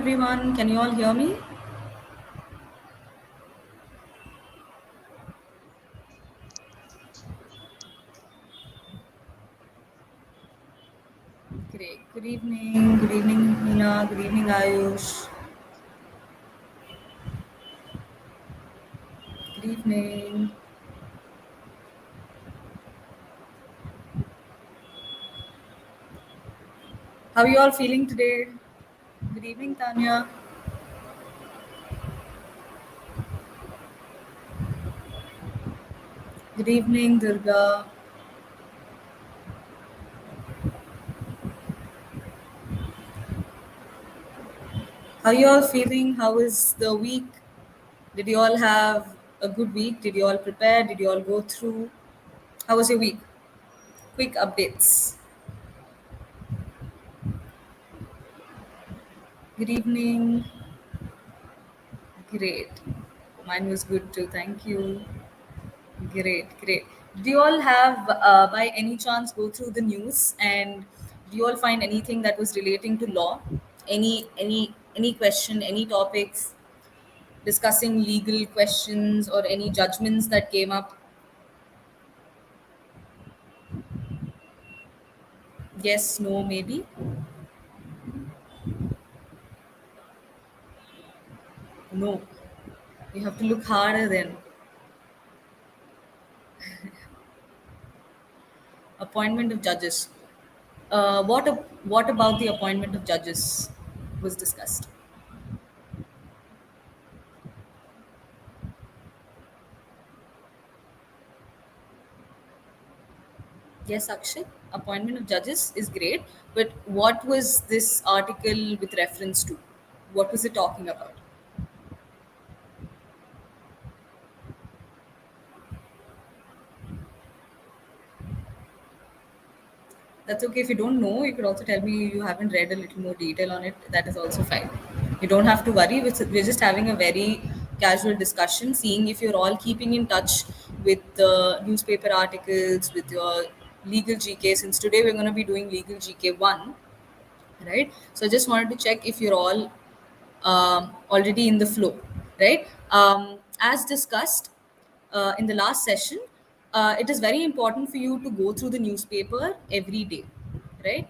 everyone. Can you all hear me? Great. Good evening. Good evening, Meena. Good evening, Ayush. Good evening. How are you all feeling today? Good evening, Tanya. Good evening, Durga. How are you all feeling? How is the week? Did you all have a good week? Did you all prepare? Did you all go through? How was your week? Quick updates. Good evening. Great. Mine was good too. Thank you. Great, great. Do you all have, by any chance, go through the news and do you all find anything that was relating to law? Any question, any topics discussing legal questions or any judgments that came up? Yes, no, maybe. No. You have to look harder then. Appointment of judges. What about the appointment of judges was discussed? Yes, Akshay, appointment of judges is great, but what was this article with reference to? What was it talking about? That's okay. If you don't know, you could also tell me you haven't read a little more detail on it. That is also fine. You don't have to worry. We're just having a very casual discussion, seeing if you're all keeping in touch with the newspaper articles, with your legal GK. Since today we're going to be doing legal GK 1, right? So I just wanted to check if you're all already in the flow, right? As discussed in the last session, it is very important for you to go through the newspaper every day, right?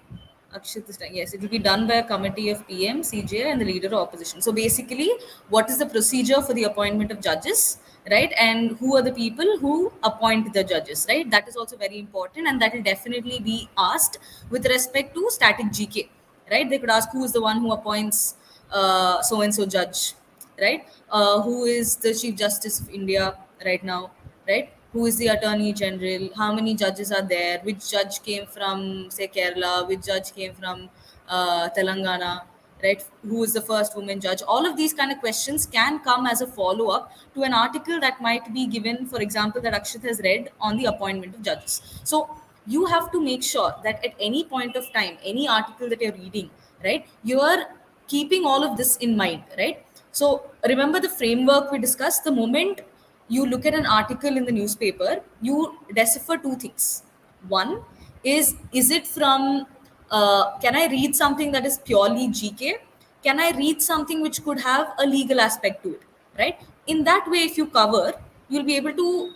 Akshit is done. Yes, it will be done by a committee of PM, CJ, and the leader of opposition. So basically, what is the procedure for the appointment of judges, right? And who are the people who appoint the judges, right? That is also very important, and that will definitely be asked with respect to static GK, right? They could ask who is the one who appoints so and so judge, right? Who is the Chief Justice of India right now, right? Who is the Attorney General? How many judges are there? Which judge came from, say, Kerala? Which judge came from Telangana? Right? Who is the first woman judge? All of these kind of questions can come as a follow up to an article that might be given, for example, that Akshit has read on the appointment of judges. So you have to make sure that at any point of time, any article that you're reading, right, you are keeping all of this in mind, right? So remember the framework we discussed. The moment you look at an article in the newspaper, you decipher two things. One is it from, can I read something that is purely GK? Can I read something which could have a legal aspect to it, right? In that way, if you cover, you'll be able to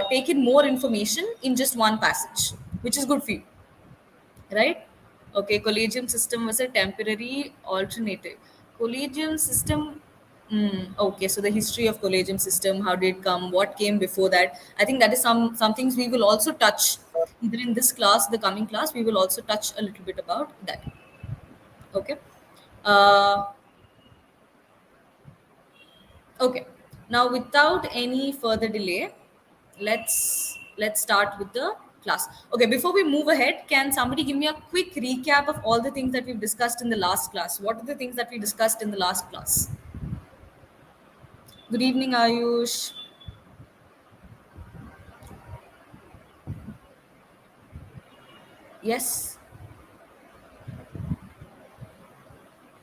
take in more information in just one passage, which is good for you, right? Okay, collegium system was a temporary alternative. Collegium system. Okay, so the history of collegium system, how did it come, what came before that? I think that is some things we will also touch either in this class, the coming class. We will also touch a little bit about that. Okay. Uh, Okay. Now, without any further delay, let's start with the class. Okay. Before we move ahead, can somebody give me a quick recap of all the things that we've discussed in the last class? What are the things that we discussed in the last class? Good evening, Ayush. Yes.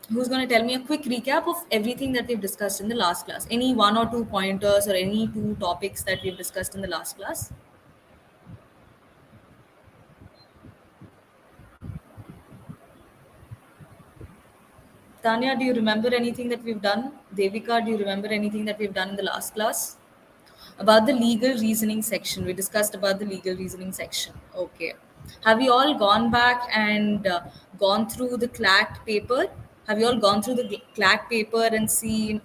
Who's going to tell me a quick recap of everything that we've discussed in the last class? Any one or two pointers or any two topics that we've discussed in the last class? Tanya, do you remember anything that we've done? Devika, do you remember anything that we've done in the last class? About the legal reasoning section. We discussed about the legal reasoning section. Okay. Have you all gone back and gone through the CLAT paper? Have you all gone through the CLAT paper and seen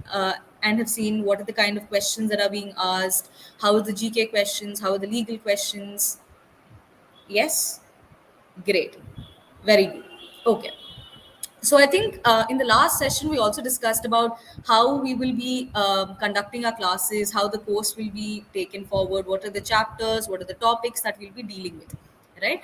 and have seen what are the kind of questions that are being asked? How are the GK questions? How are the legal questions? Yes? Great. Very good. Okay. So I think in the last session we also discussed about how we will be conducting our classes, how the course will be taken forward, what are the chapters, what are the topics that we'll be dealing with, right?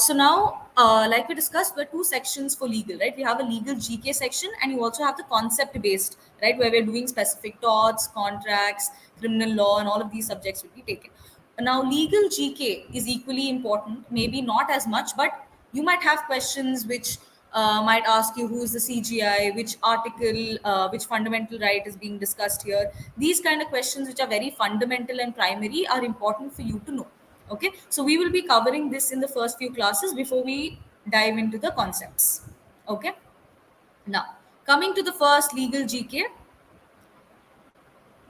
So now, like we discussed, there are two sections for legal, right? We have a legal GK section, and you also have the concept based, right, where we're doing specific torts, contracts, criminal law, and all of these subjects will be taken. Now, legal GK is equally important, maybe not as much, but you might have questions which might ask you who is the CGI, which article, which fundamental right is being discussed here. These kind of questions, which are very fundamental and primary, are important for you to know. Okay, so we will be covering this in the first few classes before we dive into the concepts. Okay, now coming to the first legal GK,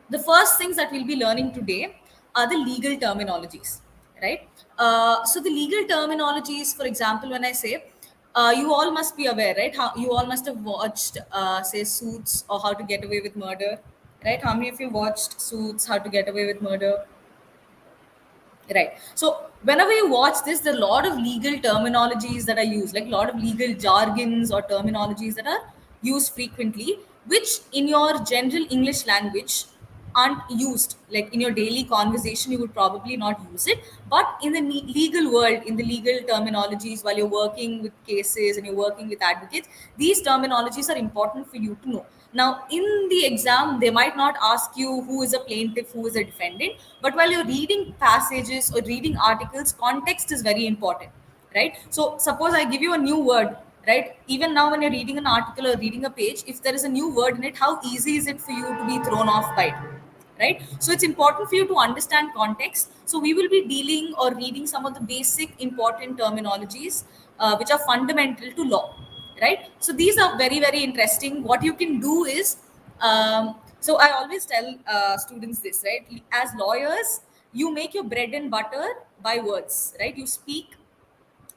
the first things that we'll be learning today are the legal terminologies, right? So the legal terminologies, for example, when I say, you all must be aware, right? How you all must have watched, say, Suits or How to Get Away with Murder, right? How many of you watched Suits, How to Get Away with Murder? Right. So whenever you watch this, there are a lot of legal terminologies that are used, like a lot of legal jargons or terminologies that are used frequently, which in your general English language aren't used. Like in your daily conversation, you would probably not use it. But in the legal world, in the legal terminologies, while you're working with cases and you're working with advocates, these terminologies are important for you to know. Now, in the exam, they might not ask you who is a plaintiff, who is a defendant, but while you're reading passages or reading articles, context is very important, right? So, suppose I give you a new word, right? Even now, when you're reading an article or reading a page, if there is a new word in it, how easy is it for you to be thrown off by it? Right, so it's important for you to understand context. So we will be dealing or reading some of the basic important terminologies which are fundamental to law, right? So these are very, very interesting. What you can do is, so I always tell students this, right? As lawyers, you make your bread and butter by words, right? You speak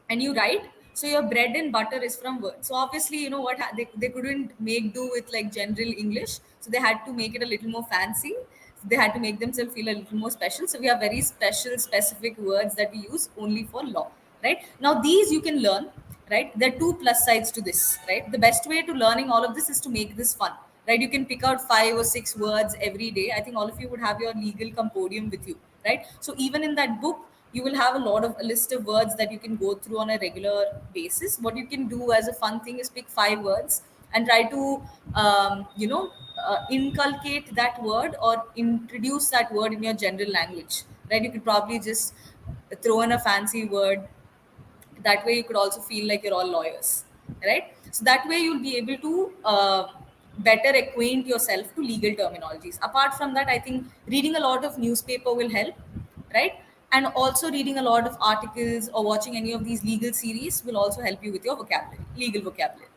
and you write, so your bread and butter is from words. So obviously, you know what, they couldn't make do with like general English, so they had to make it a little more fancy. They had to make themselves feel a little more special, so we have very special specific words that we use only for law, right? Now these you can learn, right? There are two plus sides to this, right? The best way to learning all of this is to make this fun, right? You can pick out 5 or 6 words every day. I think all of you would have your legal compodium with you, right? So even in that book, you will have a list of words that you can go through on a regular basis. What you can do as a fun thing is pick 5 words and try to inculcate that word or introduce that word in your general language, right? You could probably just throw in a fancy word. That way you could also feel like you're all lawyers, right? So that way you'll be able to better acquaint yourself to legal terminologies. Apart from that, I think reading a lot of newspaper will help, right? And also reading a lot of articles or watching any of these legal series will also help you with your vocabulary, legal vocabulary.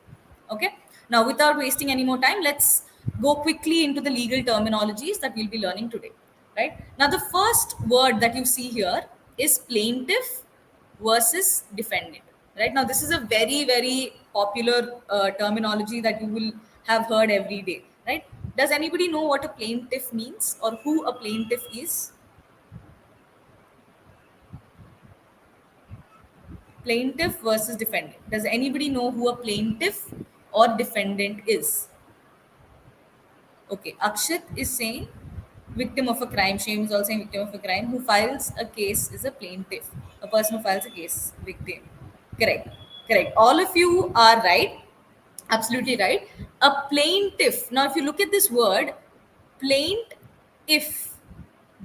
Okay, now without wasting any more time, let's go quickly into the legal terminologies that we'll be learning today. Right, now the first word that you see here is plaintiff versus defendant. Right, now this is a very, very popular terminology that you will have heard every day, right? Does anybody know what a plaintiff means or who a plaintiff is? Plaintiff versus defendant. Does anybody know who a plaintiff or defendant is? Okay, Akshit is saying victim of a crime. Shame is also saying victim of a crime. Who files a case is a plaintiff. A person who files a case, victim. Correct. Correct. All of you are right. Absolutely right. A plaintiff. Now, if you look at this word, plaint, if,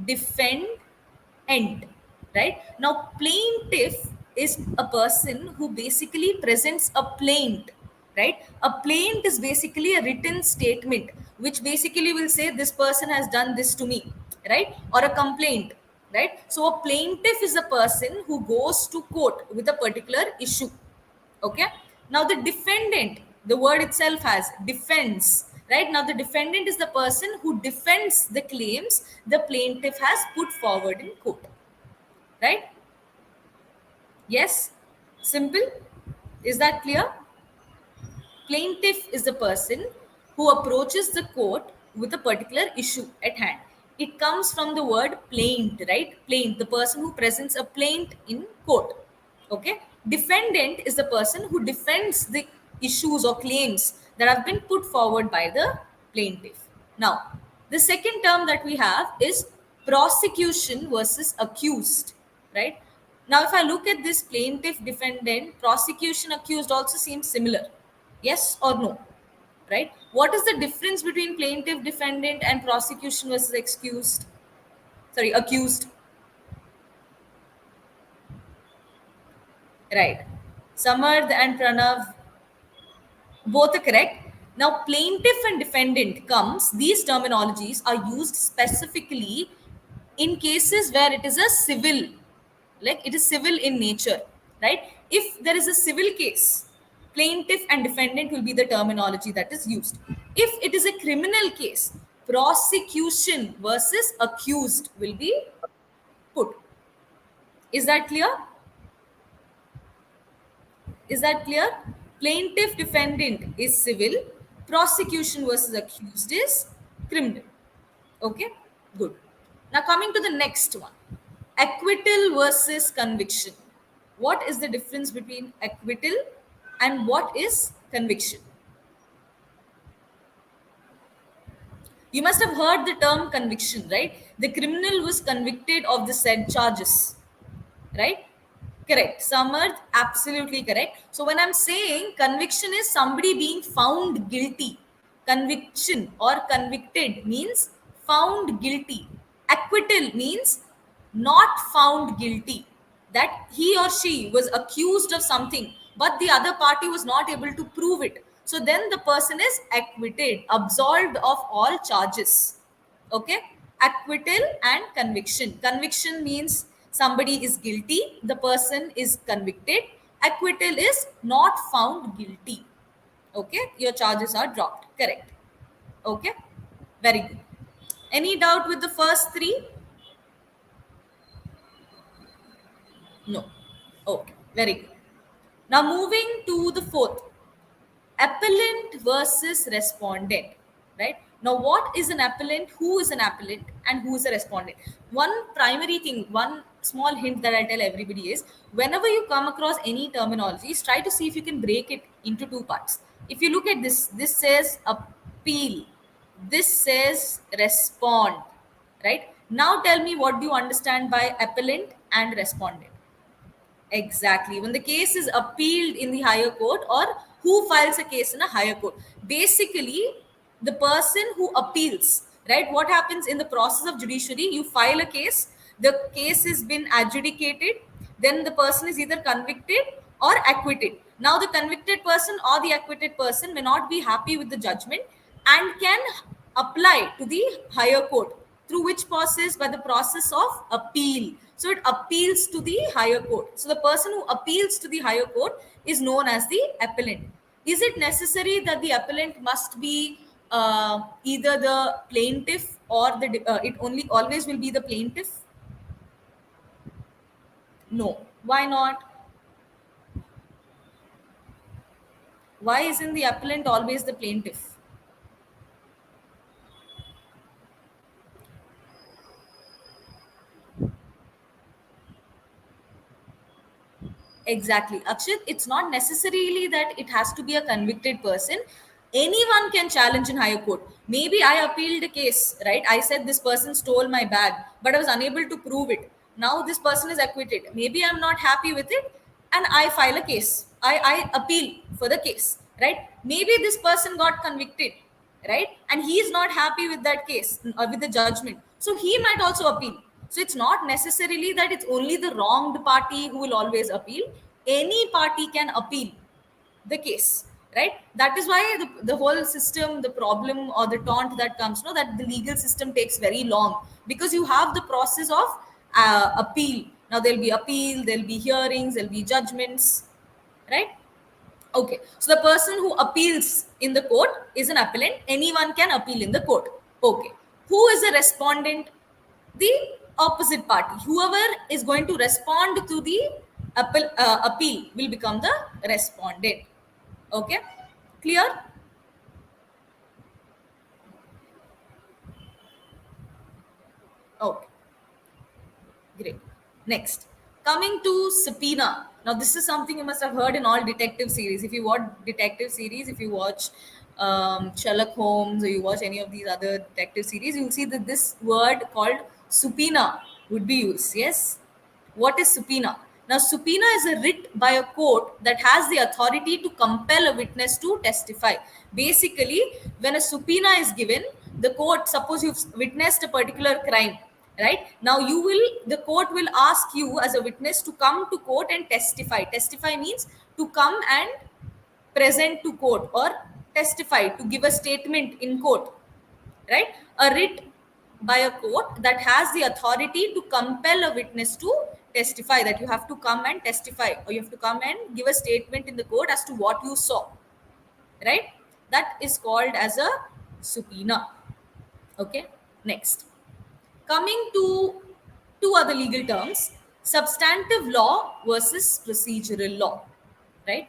defend, end, right? Now, plaintiff is a person who basically presents a plaint, right? A plaint is basically a written statement which basically will say this person has done this to me, right? Or a complaint, right? So a plaintiff is a person who goes to court with a particular issue. Okay, now the defendant, The word itself has defends, right? Now the defendant is the person who defends the claims the plaintiff has put forward in court, right? Yes, simple. Is that clear? Plaintiff is the person who approaches the court with a particular issue at hand. It comes from the word plaint, right? Plaint, the person who presents a plaint in court. Okay. Defendant is the person who defends the issues or claims that have been put forward by the plaintiff. Now, the second term that we have is prosecution versus accused, right? Now, if I look at this plaintiff, defendant, prosecution, accused also seems similar. Yes or no? Right? What is the difference between plaintiff, defendant, and prosecution versus accused? Sorry, accused. Right. Samarth and Pranav, both are correct. Now, plaintiff and defendant comes, these terminologies are used specifically in cases where it is a civil, like it is civil in nature, right? If there is a civil case, plaintiff and defendant will be the terminology that is used. If it is a criminal case, prosecution versus accused will be put. Is that clear? Is that clear? Plaintiff, defendant is civil, prosecution versus accused is criminal. Okay, good. Now, coming to the next one, acquittal versus conviction. What is the difference between acquittal and what is conviction? You must have heard the term conviction, right? The criminal was convicted of the said charges, right? Correct. Samarth, absolutely correct. So when I'm saying conviction is somebody being found guilty, conviction or convicted means found guilty. Acquittal means not found guilty. That he or she was accused of something, but the other party was not able to prove it. So then the person is acquitted, absolved of all charges. Okay. Acquittal and conviction. Conviction means somebody is guilty, the person is convicted. Acquittal is not found guilty. Okay, your charges are dropped. Correct. Okay, very good. Any doubt with the first three? No. Okay, very good. Now moving to the fourth, appellant versus respondent, right? Now what is an appellant, who is an appellant, and who is a respondent? One primary thing, one small hint that I tell everybody is, whenever you come across any terminologies, try to see if you can break it into two parts. If you look at this says appeal, this says respond, right? Now tell me, what do you understand by appellant and respondent? Exactly. When the case is appealed in the higher court, or who files a case in a higher court? Basically, the person who appeals, right? What happens in the process of judiciary? You file a case, the case has been adjudicated, then the person is either convicted or acquitted. Now, the convicted person or the acquitted person may not be happy with the judgment and can apply to the higher court, through which process? By the process of appeal. So it appeals to the higher court. So the person who appeals to the higher court is known as the appellant. Is it necessary that the appellant must be either the plaintiff or it only always will be the plaintiff? No. Why not? Why isn't the appellant always the plaintiff? Exactly. Akshit, it's not necessarily that it has to be a convicted person. Anyone can challenge in higher court. Maybe I appealed a case, right? I said this person stole my bag, but I was unable to prove it. Now this person is acquitted. Maybe I'm not happy with it and I file a case. I appeal for the case, right? Maybe this person got convicted, right? And he is not happy with that case or with the judgment. So he might also appeal. So it's not necessarily that it's only the wronged party who will always appeal. Any party can appeal the case, right? That is why the whole system, the problem or the taunt that comes, no, that the legal system takes very long, because you have the process of appeal. Now there'll be appeal, there'll be hearings, there'll be judgments, right? Okay, so the person who appeals in the court is an appellant. Anyone can appeal in the court. Okay, who is a respondent? The opposite party. Whoever is going to respond to the appeal will become the respondent. Okay, clear? Okay, great. Next, coming to subpoena. Now, this is something you must have heard in all detective series. If you watch detective series, if you watch Sherlock Holmes, or you watch any of these other detective series, you'll see that this word called subpoena would be used. Yes. What is subpoena? Now, subpoena is a writ by a court that has the authority to compel a witness to testify. Basically, when a subpoena is given, the court, suppose you've witnessed a particular crime, right? Now, the court will ask you as a witness to come to court and testify. Testify means to come and present to court or testify, to give a statement in court, right? A writ by a court that has the authority to compel a witness to testify, that you have to come and testify, or you have to come and give a statement in the court as to what you saw, right? That is called as a subpoena. Okay, next, coming to two other legal terms: substantive law versus procedural law, right?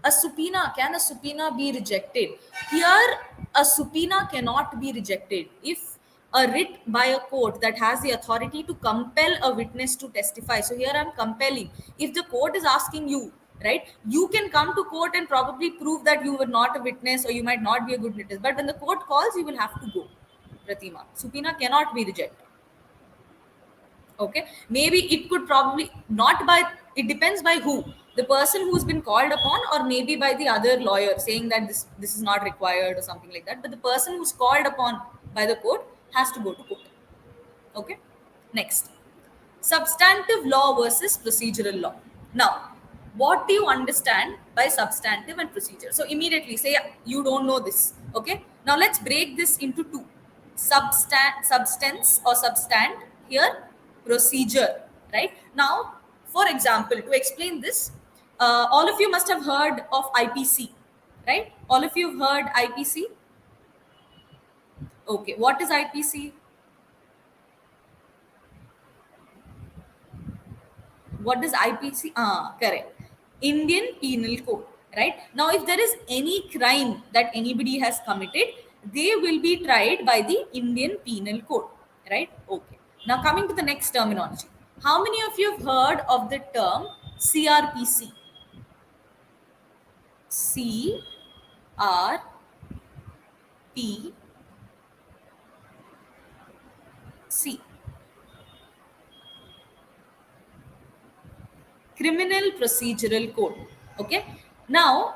Can a subpoena be rejected? Here, a subpoena cannot be rejected if a writ by a court that has the authority to compel a witness to testify. So here I'm compelling. If the court is asking you, right, you can come to court and probably prove that you were not a witness, or you might not be a good witness, but when the court calls, you will have to go. Pratima, subpoena cannot be rejected. Okay, maybe it could probably not by, it depends by who, the person who's been called upon, or maybe by the other lawyer saying that this is not required or something like that, but the person who's called upon by the court has to go to court. Okay, next, substantive law versus procedural law. Now, what do you understand by substantive and procedure? So immediately say you don't know this. Okay, now let's break this into two: substance or substant, here procedure. Right now, for example, to explain this, all of you must have heard of IPC, right? All of you have heard IPC. Okay, what is IPC? What does IPC? Correct. Indian Penal Code. Right now, if there is any crime that anybody has committed, they will be tried by the Indian Penal Code. Right. Okay. Now, coming to the next terminology. How many of you have heard of the term CRPC? CRPC. Criminal Procedural Code. Okay. Now,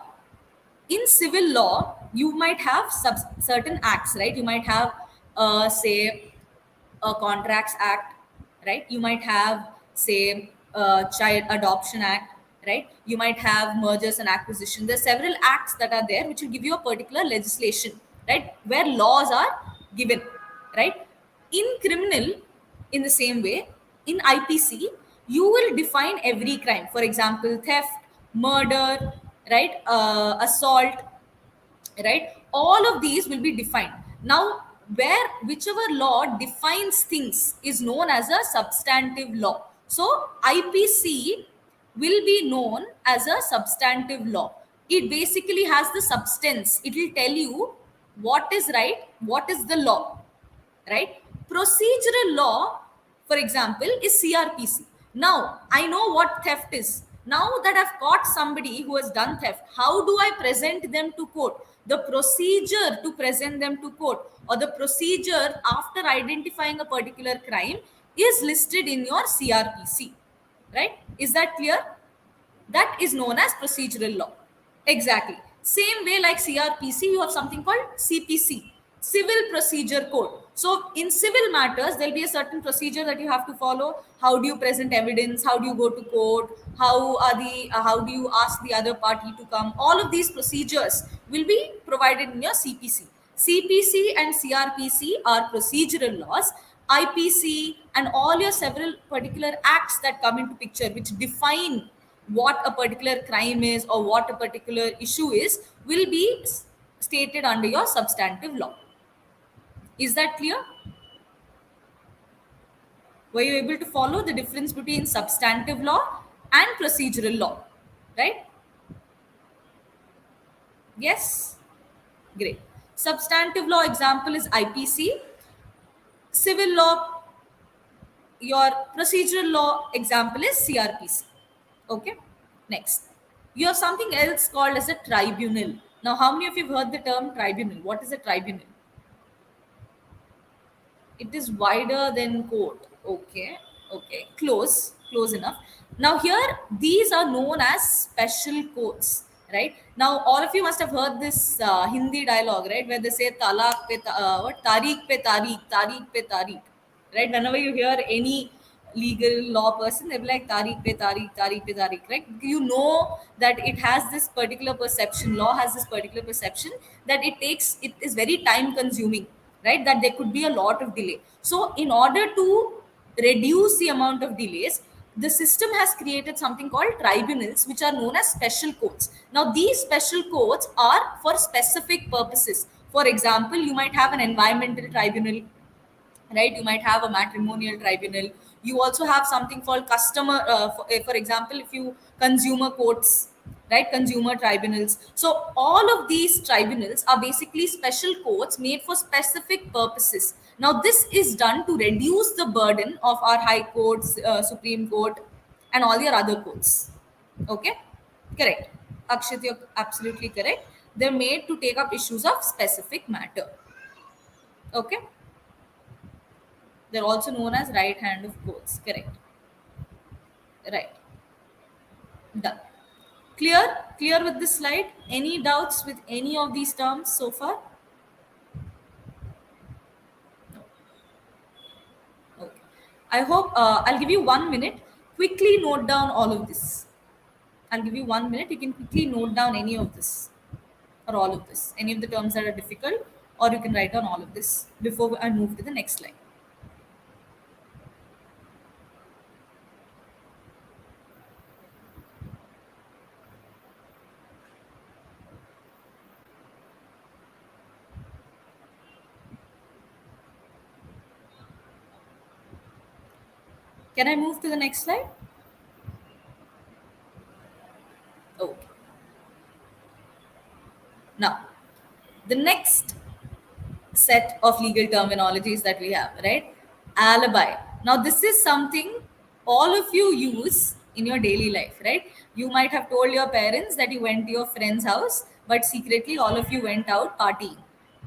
in civil law, you might have certain acts, right? You might have, say, a contracts act, right? You might have, say, a child adoption act, right? You might have mergers and acquisition. There's several acts that are there which will give you a particular legislation, right, where laws are given, right? In criminal, in the same way, in IPC, you will define every crime. For example, theft, murder, right, assault, right? All of these will be defined. Now, where whichever law defines things is known as a substantive law. So IPC will be known as a substantive law. It basically has the substance. It will tell you what is right, what is the law, right? Procedural law, for example, is CRPC. Now, I know what theft is. Now that I've caught somebody who has done theft, how do I present them to court? The procedure to present them to court, or the procedure after identifying a particular crime, is listed in your CRPC, right? Is that clear? That is known as procedural law. Exactly. Same way like CRPC, you have something called CPC, Civil Procedure Code. So in civil matters, there'll be a certain procedure that you have to follow. How do you present evidence? How do you go to court? How do you ask the other party to come? All of these procedures will be provided in your CPC. CPC and CRPC are procedural laws. IPC and all your several particular acts that come into picture, which define what a particular crime is or what a particular issue is will be stated under your substantive law. Is that clear? Were you able to follow the difference between substantive law and procedural law? Right? Yes? Great. Substantive law example is IPC. Civil law, your procedural law example is CRPC. Okay? Next. You have something else called as a tribunal. Now, how many of you have heard the term tribunal? What is a tribunal? It is wider than court. Okay, okay, close enough. Now here, these are known as special courts, right? Now all of you must have heard this Hindi dialogue, right, where they say talak pe what tariq pe tariq, tariq pe tariq, right? Whenever you hear any legal law person, they'll be like tariq pe tariq, tariq pe tariq, right? You know that it has this particular perception, law has this particular perception that it is very time consuming, right? That there could be a lot of delay. So in order to reduce the amount of delays, the system has created something called tribunals, which are known as special courts. Now these special courts are for specific purposes. For example, you might have an environmental tribunal, right? You might have a matrimonial tribunal. You also have something called customer for example, if you consumer courts, right? Consumer tribunals. So all of these tribunals are basically special courts made for specific purposes. Now this is done to reduce the burden of our high courts, supreme court, and all your other courts. Okay, correct. Akshit, you're absolutely correct. They're made to take up issues of specific matter. Okay, they're also known as right hand of courts. Correct. Right. Done. Clear? Clear with this slide? Any doubts with any of these terms so far? Okay. I hope I'll give you 1 minute. Quickly note down all of this. I'll give you 1 minute. You can quickly note down any of this or all of this. Any of the terms that are difficult, or you can write down all of this before I move to the next slide. Can I move to the next slide? Okay. Now, the next set of legal terminologies that we have, right? Alibi. Now, this is something all of you use in your daily life, right? You might have told your parents that you went to your friend's house, but secretly all of you went out partying,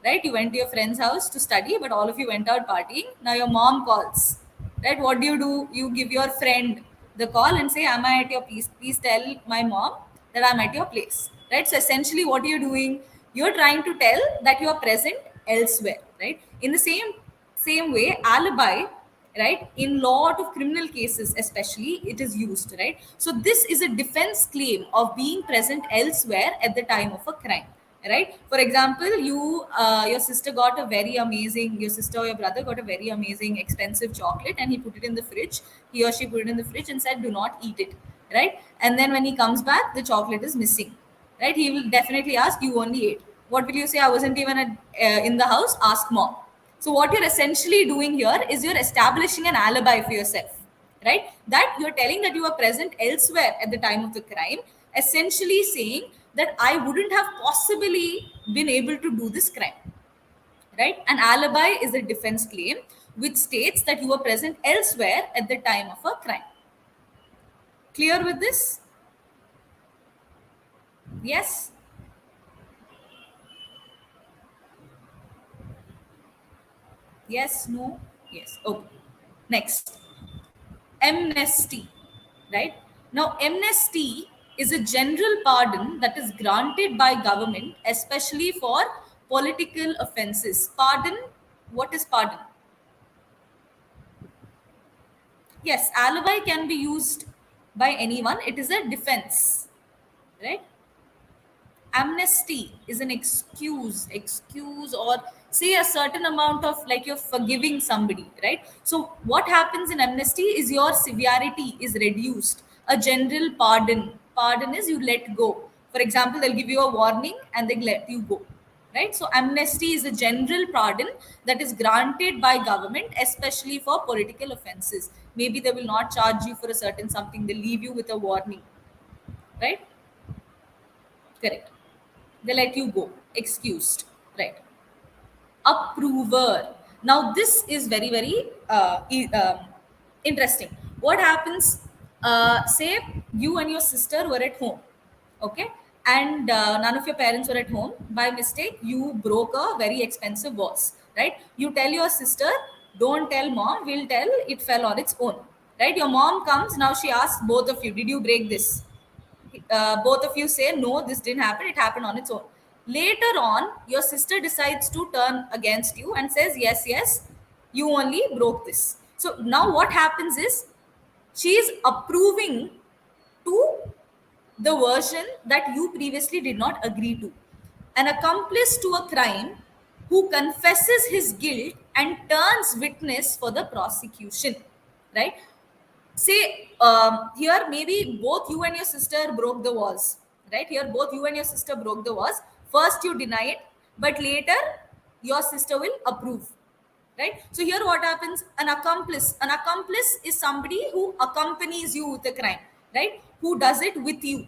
right? You went to your friend's house to study, but all of you went out partying. Now, your mom calls, right? What do? You give your friend the call and say, am I at your place? Please tell my mom that I'm at your place, right? So essentially what you're doing, you're trying to tell that you are present elsewhere, right? In the same way, alibi, right, in lot of criminal cases especially, it is used, right? So this is a defense claim of being present elsewhere at the time of a crime, right? For example, your sister got a very amazing, your sister or your brother got a very amazing expensive chocolate, and he put it in the fridge, he or she put it in the fridge and said do not eat it, right? And then when he comes back, the chocolate is missing, right? He will definitely ask, you only ate. What will you say? I wasn't even in the house. Ask mom. So what you're essentially doing here is you're establishing an alibi for yourself, right? That you're telling that you are present elsewhere at the time of the crime, essentially saying that I wouldn't have possibly been able to do this crime, right? An alibi is a defense claim which states that you were present elsewhere at the time of a crime. Clear with this? Yes? Yes? No? Yes. Okay. Next, amnesty, right? Now, amnesty is a general pardon that is granted by government, especially for political offenses. Pardon, what is pardon? Yes, alibi can be used by anyone. It is a defense, right? Amnesty is an excuse, or say a certain amount of, like, you're forgiving somebody, right? So what happens in amnesty is your severity is reduced. a general pardon. Pardon is you let go. For example, they'll give you a warning and they let you go. Right? So amnesty is a general pardon that is granted by government, especially for political offenses. Maybe they will not charge you for a certain something, they leave you with a warning. Right? Correct. They let you go. Excused. Right. Approver. Now, this is very, very interesting. What happens? Say you and your sister were at home, okay, and none of your parents were at home. By mistake, you broke a very expensive vase, right? You tell your sister, "Don't tell mom. We'll tell it fell on its own." Right? Your mom comes now. She asks both of you, "Did you break this?" Both of you say, "No, this didn't happen, it happened on its own." Later on, your sister decides to turn against you and says, "Yes, yes, you only broke this." So now what happens is she is approving to the version that you previously did not agree to. An accomplice to a crime who confesses his guilt and turns witness for the prosecution, right? Say here maybe both you and your sister broke the walls, right? Here both you and your sister broke the walls. First you deny it, but later your sister will approve, right? So here what happens? An accomplice is somebody who accompanies you with a crime, right? Who does it with you,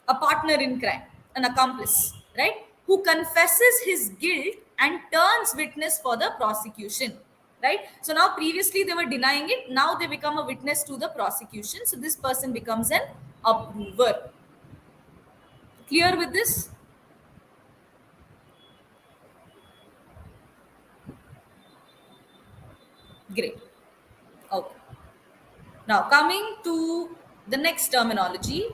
a partner in crime, an accomplice, right? Who confesses his guilt and turns witness for the prosecution, right? So now previously they were denying it, now they become a witness to the prosecution. So this person becomes an approver. Clear with this? Great. Okay. Now, coming to the next terminology,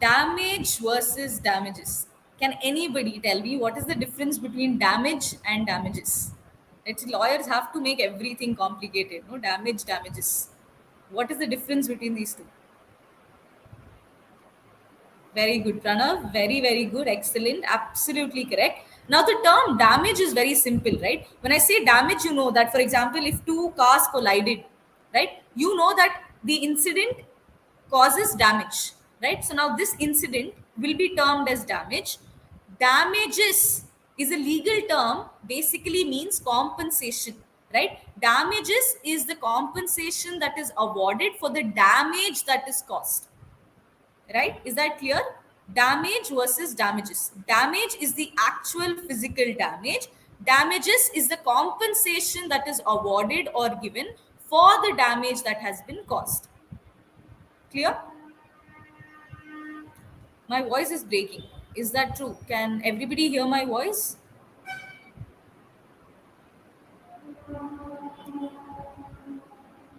damage versus damages. Can anybody tell me what is the difference between damage and damages? It's lawyers have to make everything complicated. No damage, damages. What is the difference between these two? Very good, Pranav. Very, very good. Excellent. Absolutely correct. Now, the term damage is very simple, right? When I say damage, you know that, for example, if two cars collided, right, you know that the incident causes damage, right? So, now this incident will be termed as damage. Damages is a legal term, basically means compensation, right? Damages is the compensation that is awarded for the damage that is caused, right? Is that clear? Damage versus damages. Damage is the actual physical damage. Damages is the compensation that is awarded or given for the damage that has been caused. Clear? My voice is breaking. Is that true? Can everybody hear my voice?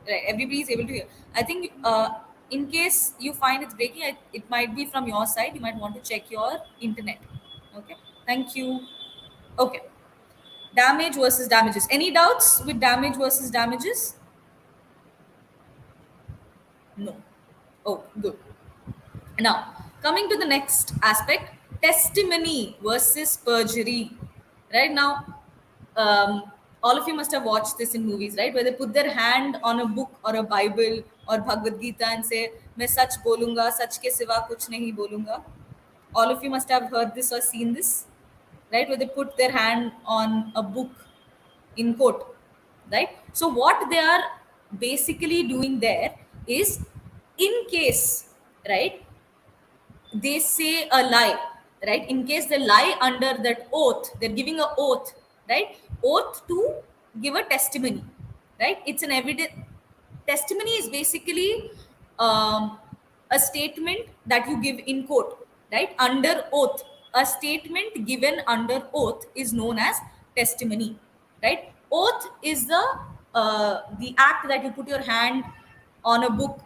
Right, everybody is able to hear. I think in case you find it's breaking, it might be from your side. You might want to check your internet. Okay, thank you. Okay, damage versus damages. Any doubts with damage versus damages? No. Oh, good. Now, coming to the next aspect, testimony versus perjury. Right now, all of you must have watched this in movies, right? Where they put their hand on a book or a Bible or Bhagavad Gita and say, "मैं सच बोलूंगा, सच के सिवा कुछ नहीं बोलूंगा." All of you must have heard this or seen this, right? Where they put their hand on a book in quote, right? So what they are basically doing there is, in case, right, they say a lie, right? In case they lie under that oath, they're giving a oath, right? Oath to give a testimony, right? It's an evidence. Testimony is basically a statement that you give in court, right? Under oath. A statement given under oath is known as testimony, right? Oath is the act that you put your hand on a book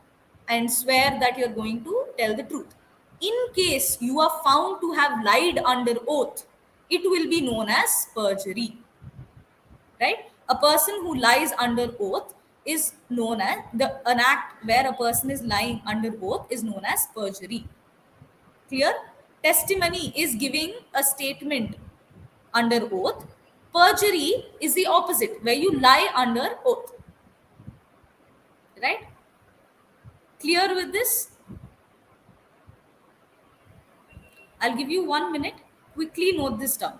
and swear that you're going to tell the truth. In case you are found to have lied under oath, it will be known as perjury, right? A person who lies under oath is known as an act where a person is lying under oath is known as perjury. Clear? Testimony is giving a statement under oath. Perjury is the opposite, where you lie under oath, right? Clear with this? I'll give you 1 minute. Quickly note this down.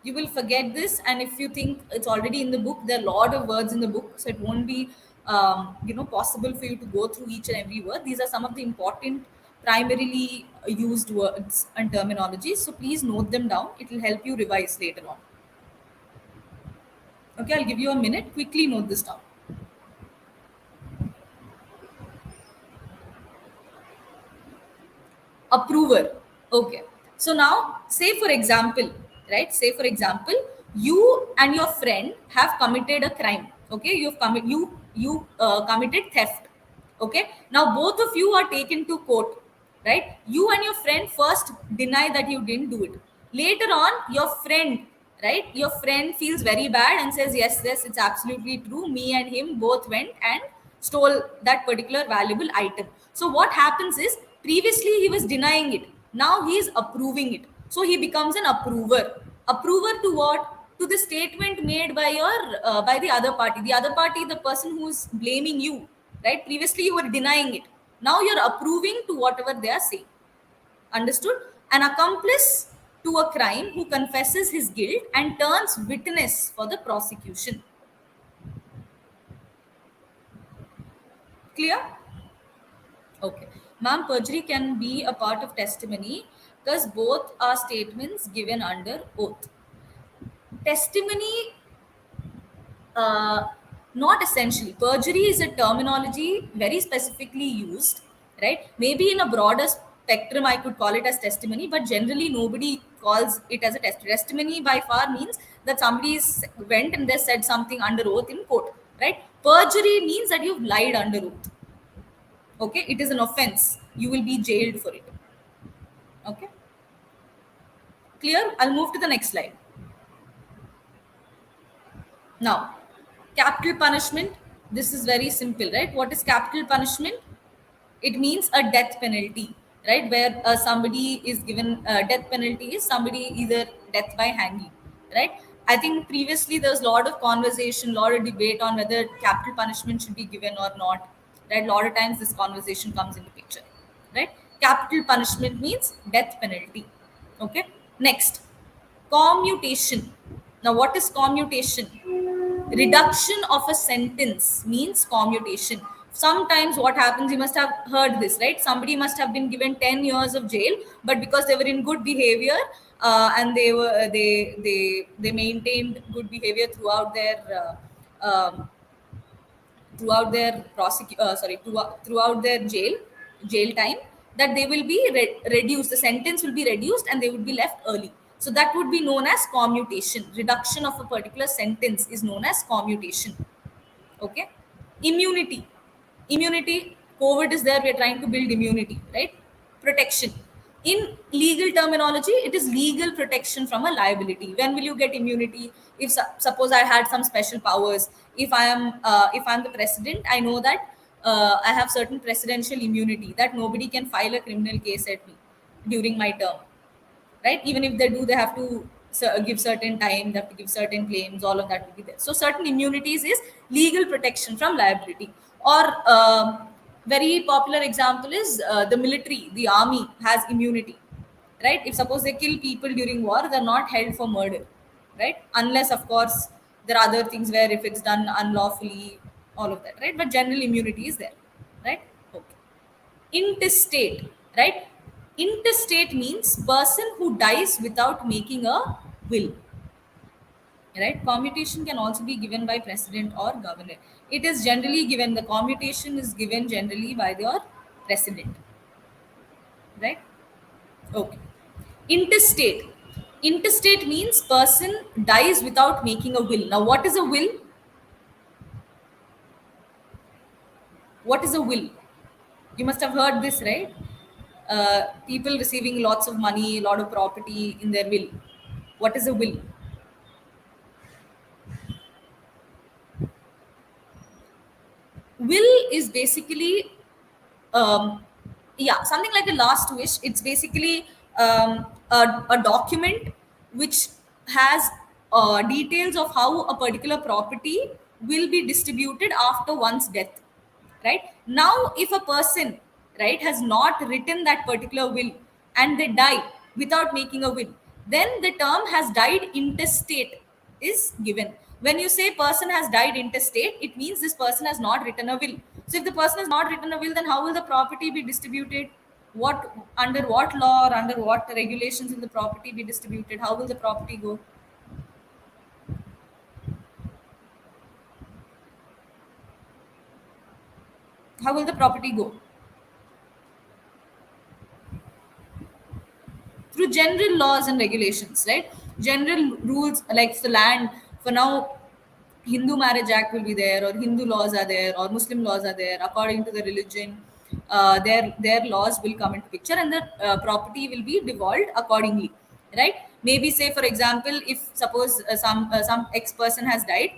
You will forget this, and if you think it's already in the book, there are a lot of words in the book, so it won't be possible for you to go through each and every word. These are some of the important primarily used words and terminologies, so please note them down. It will help you revise later on. Okay, I'll give you a minute. Quickly note this down. Approver. Okay, so now say for example, right, say for example, you and your friend have committed a crime. Okay, you committed theft. Okay, now both of you are taken to court, right? You and your friend first deny that you didn't do it. Later on, your friend, right, your friend feels very bad and says, yes, yes, it's absolutely true, me and him both went and stole that particular valuable item. So what happens is, previously he was denying it, now he is approving it, so he becomes an approver. Approver to what? To the statement made by your by the other party. The other party, the person who's blaming you, right? Previously you were denying it, now you're approving to whatever they are saying. Understood? An accomplice to a crime who confesses his guilt and turns witness for the prosecution. Clear? Okay. Ma'am, perjury can be a part of testimony because both are statements given under oath. Testimony, uh, not essentially. Perjury is a terminology very specifically used, right? Maybe in a broader spectrum, I could call it as testimony, but generally nobody calls it as a testimony. By far means that somebody went and they said something under oath in court, right? Perjury means that you've lied under oath. Okay, it is an offense. You will be jailed for it. Okay, clear? I'll move to the next slide. Now, capital punishment. This is very simple, right? What is capital punishment? It means a death penalty, right? Where somebody is given death penalty is somebody either death by hanging, right? I think previously there was a lot of conversation, a lot of debate on whether capital punishment should be given or not, right? A lot of times this conversation comes into picture, right? Capital punishment means death penalty. Okay, next, commutation. Now, what is commutation? Reduction of a sentence means commutation. Sometimes what happens, you must have heard this, right? Somebody must have been given 10 years of jail, but because they were in good behavior, and they maintained good behavior throughout their throughout their jail time, that they will be reduced, the sentence will be reduced and they would be left early. So that would be known as commutation. Reduction of a particular sentence is known as commutation. Okay. Immunity. Immunity. COVID is there, we are trying to build immunity, right? Protection. In legal terminology, it is legal protection from a liability. When will you get immunity? If suppose I had some special powers, if I'm the president, I know that I have certain presidential immunity, that nobody can file a criminal case at me during my term, right? Even if they do, they have to give certain time, they have to give certain claims, all of that will be there. So certain immunities is legal protection from liability. Or very popular example is the military, the army has immunity, right? If suppose they kill people during war, they're not held for murder, right? Unless of course there are other things where if it's done unlawfully, all of that, right? But general immunity is there, right? Okay. Intestate, right? Intestate means person who dies without making a will, right? Commutation can also be given by president or governor. It is generally given, the commutation is given generally by your president, right? Okay. Intestate. Intestate means person dies without making a will. Now what is a will? What is a will? You must have heard this, right? People receiving lots of money, a lot of property in their will. What is a will? Will is basically, yeah, something like a last wish. It's basically a document which has details of how a particular property will be distributed after one's death, right? Now if a person, right, has not written that particular will, and they die without making a will, then the term has died intestate is given. When you say person has died intestate, it means this person has not written a will. So if the person has not written a will, then how will the property be distributed? What, under what law or under what regulations will the property be distributed? How will the property go? How will the property go? Through general laws and regulations, right? General rules, like for land, for now, Hindu Marriage Act will be there, or Hindu laws are there, or Muslim laws are there. According to the religion, their laws will come into picture, and the property will be devolved accordingly, right? Maybe say, for example, if suppose some X person has died,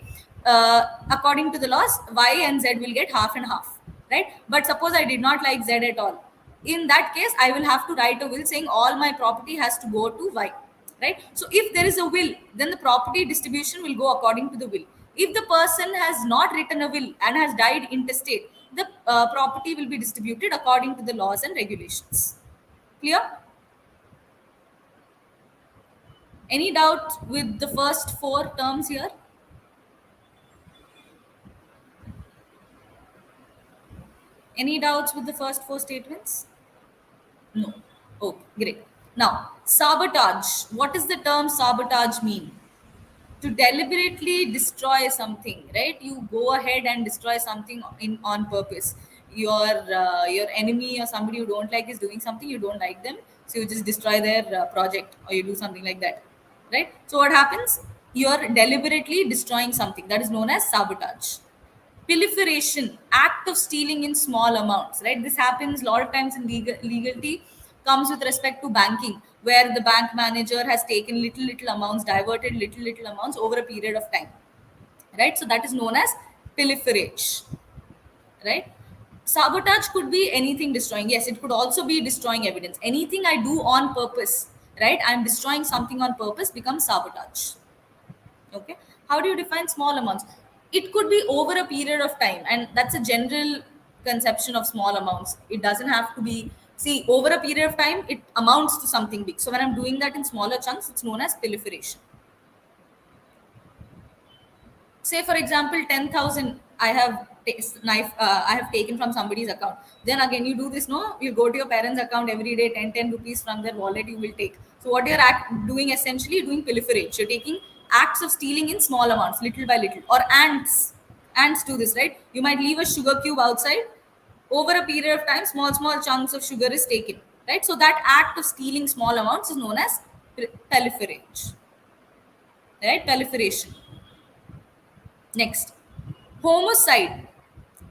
according to the laws, Y and Z will get half and half, right? But suppose I did not like Z at all. In that case, I will have to write a will saying all my property has to go to Y, right? So if there is a will, then the property distribution will go according to the will. If the person has not written a will and has died intestate, the property will be distributed according to the laws and regulations. Clear? Any doubt with the first four terms here? Any doubts with the first four statements? No. Okay, great. Now, sabotage. What does the term sabotage mean? To deliberately destroy something, right? You go ahead and destroy something in on purpose. Your enemy or somebody you don't like is doing something, you don't like them, so you just destroy their project, or you do something like that, right? So what happens? You're deliberately destroying something, that is known as sabotage. Proliferation, act of stealing in small amounts, right? This happens a lot of times in legality, comes with respect to banking, where the bank manager has taken little amounts, diverted little amounts over a period of time, right? So that is known as proliferate, right? Sabotage could be anything destroying. Yes, it could also be destroying evidence. Anything I do on purpose, right? I'm destroying something on purpose, becomes sabotage. Okay. How do you define small amounts? It could be over a period of time, and that's a general conception of small amounts. It doesn't have to be, see, over a period of time, it amounts to something big. So when I'm doing that in smaller chunks, it's known as proliferation. Say for example 10,000 I have I have taken from somebody's account. Then again you do this, no, you go to your parents account every day, 10 rupees from their wallet you will take. So what you're doing, essentially doing proliferate, you're taking acts of stealing in small amounts, little by little. Or ants do this, right? You might leave a sugar cube outside, over a period of time small chunks of sugar is taken, right? So that act of stealing small amounts is known as proliferate, right? Proliferation. Next, homicide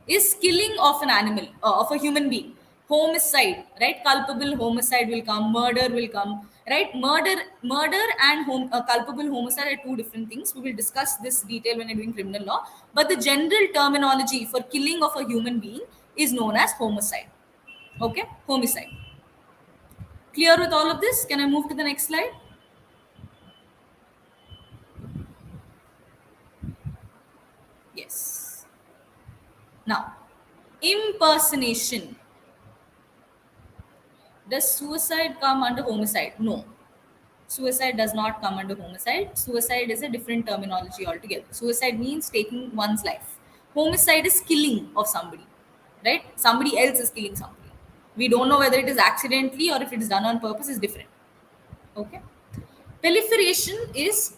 is killing of an animal, of a human being. Homicide, right? Culpable homicide will come, murder will come, right? Murder and culpable homicide are two different things. We will discuss this detail when you're doing criminal law. But the general terminology for killing of a human being is known as homicide. Okay, homicide. Clear with all of this? Can I move to the next slide? Yes. Now, impersonation. Does suicide come under homicide? No. Suicide does not come under homicide. Suicide is a different terminology altogether. Suicide means taking one's life. Homicide is killing of somebody, right? Somebody else is killing somebody. We don't know whether it is accidentally or if it is done on purpose, is different. Okay. Proliferation is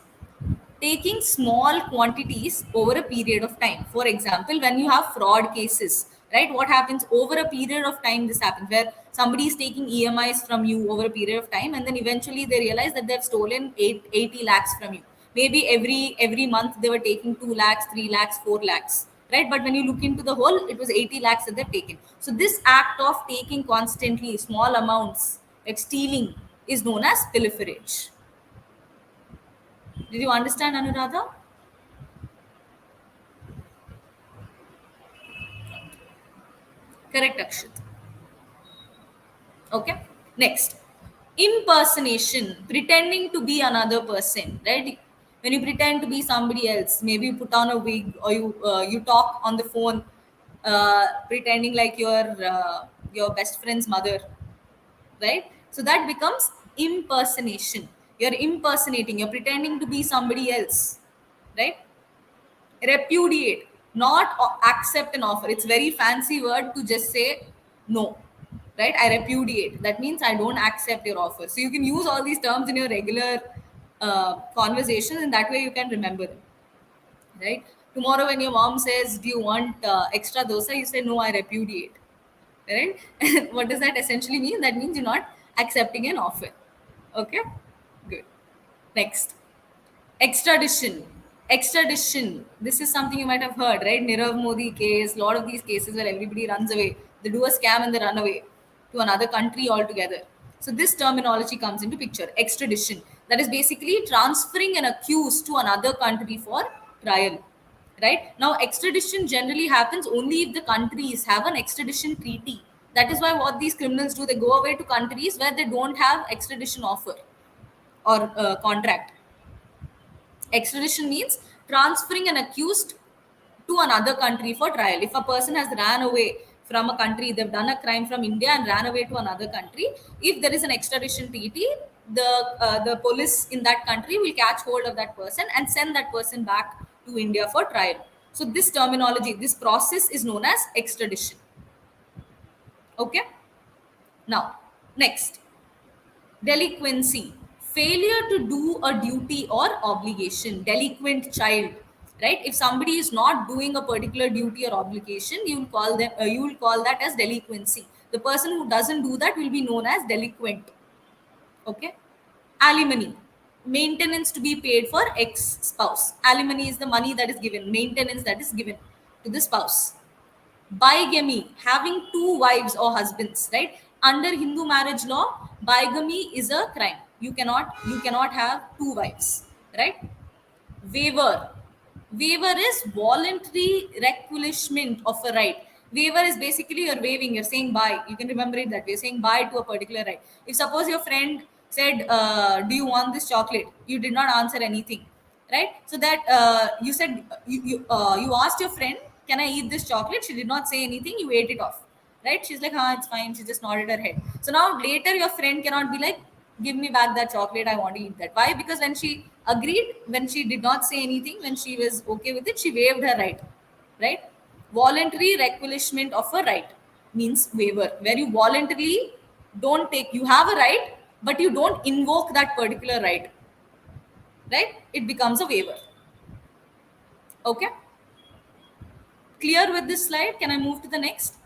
taking small quantities over a period of time. For example, when you have fraud cases, right? What happens over a period of time? This happens where somebody is taking EMIs from you over a period of time, and then eventually they realize that they've stolen 80 lakhs from you. Maybe every month they were taking 2 lakhs, 3 lakhs, 4 lakhs. Right, but when you look into the whole, it was 80 lakhs that they've taken. So this act of taking constantly small amounts, like stealing, is known as proliferage. Did you understand, Anuradha? Correct, Akshit. Okay. Next, impersonation, pretending to be another person, right? When you pretend to be somebody else, maybe you put on a wig, or you talk on the phone, pretending like your best friend's mother, right? So that becomes impersonation. You're impersonating, you're pretending to be somebody else, right? Repudiate, not accept an offer. It's very fancy word to just say no, right? I repudiate. That means I don't accept your offer. So you can use all these terms in your regular conversations, and that way you can remember them, right? Tomorrow, when your mom says, "Do you want extra dosa?" you say, "No, I repudiate." Right? And what does that essentially mean? That means you're not accepting an offer. Okay, good. Next, extradition. Extradition. This is something you might have heard, right? Nirav Modi case, a lot of these cases where everybody runs away. They do a scam and they run away to another country altogether. So this terminology comes into picture. Extradition. That is basically transferring an accused to another country for trial. Right? Now, extradition generally happens only if the countries have an extradition treaty. That is why what these criminals do, they go away to countries where they don't have extradition offer or contract. Extradition means transferring an accused to another country for trial. If a person has ran away from a country, they've done a crime from India and ran away to another country, if there is an extradition treaty, the police in that country will catch hold of that person and send that person back to India for trial. So this terminology, this process is known as extradition. Okay. Now, next, delinquency, failure to do a duty or obligation. Delinquent child, right? If somebody is not doing a particular duty or obligation, you will call that as delinquency. The person who doesn't do that will be known as delinquent. Okay. Alimony, maintenance to be paid for ex spouse. Alimony is the money that is given, maintenance that is given to the spouse. Bigamy, having two wives or husbands, right? Under Hindu marriage law, bigamy is a crime. You cannot have two wives, right? Waiver. Waiver is voluntary relinquishment of a right. Waiver is basically you're waiving, you're saying bye. You can remember it that way, saying bye to a particular right. If suppose your friend said, "Do you want this chocolate?" You did not answer anything, right? So that you said you asked your friend, "Can I eat this chocolate?" She did not say anything. You ate it off, right? She's like, "It's fine." She just nodded her head. So now later your friend cannot be like, "Give me back that chocolate, I want to eat that." Why? Because when she agreed, when she did not say anything, when she was okay with it, she waived her right. Right? Voluntary relinquishment of a right means waiver, where you voluntarily don't take, you have a right but you don't invoke that particular right. Right? It becomes a waiver. Okay, clear with this slide? Can I move to the next?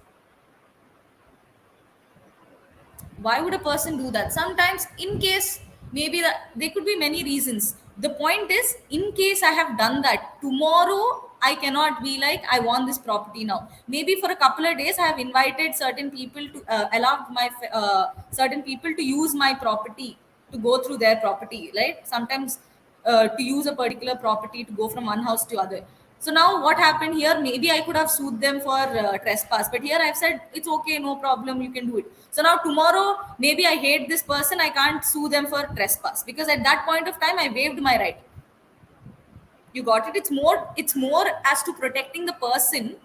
Why would a person do that? Sometimes, in case, maybe that there could be many reasons. The point is, in case I have done that, tomorrow I cannot be like, I want this property now. Maybe for a couple of days I have invited certain people to allowed my certain people to use my property, to go through their property, right? Sometimes to use a particular property to go from one house to other. So now what happened here? Maybe I could have sued them for trespass, but here I've said it's okay, no problem, you can do it. So now tomorrow, maybe I hate this person, I can't sue them for trespass because at that point of time I waived my right. You got it? It's more as to protecting the person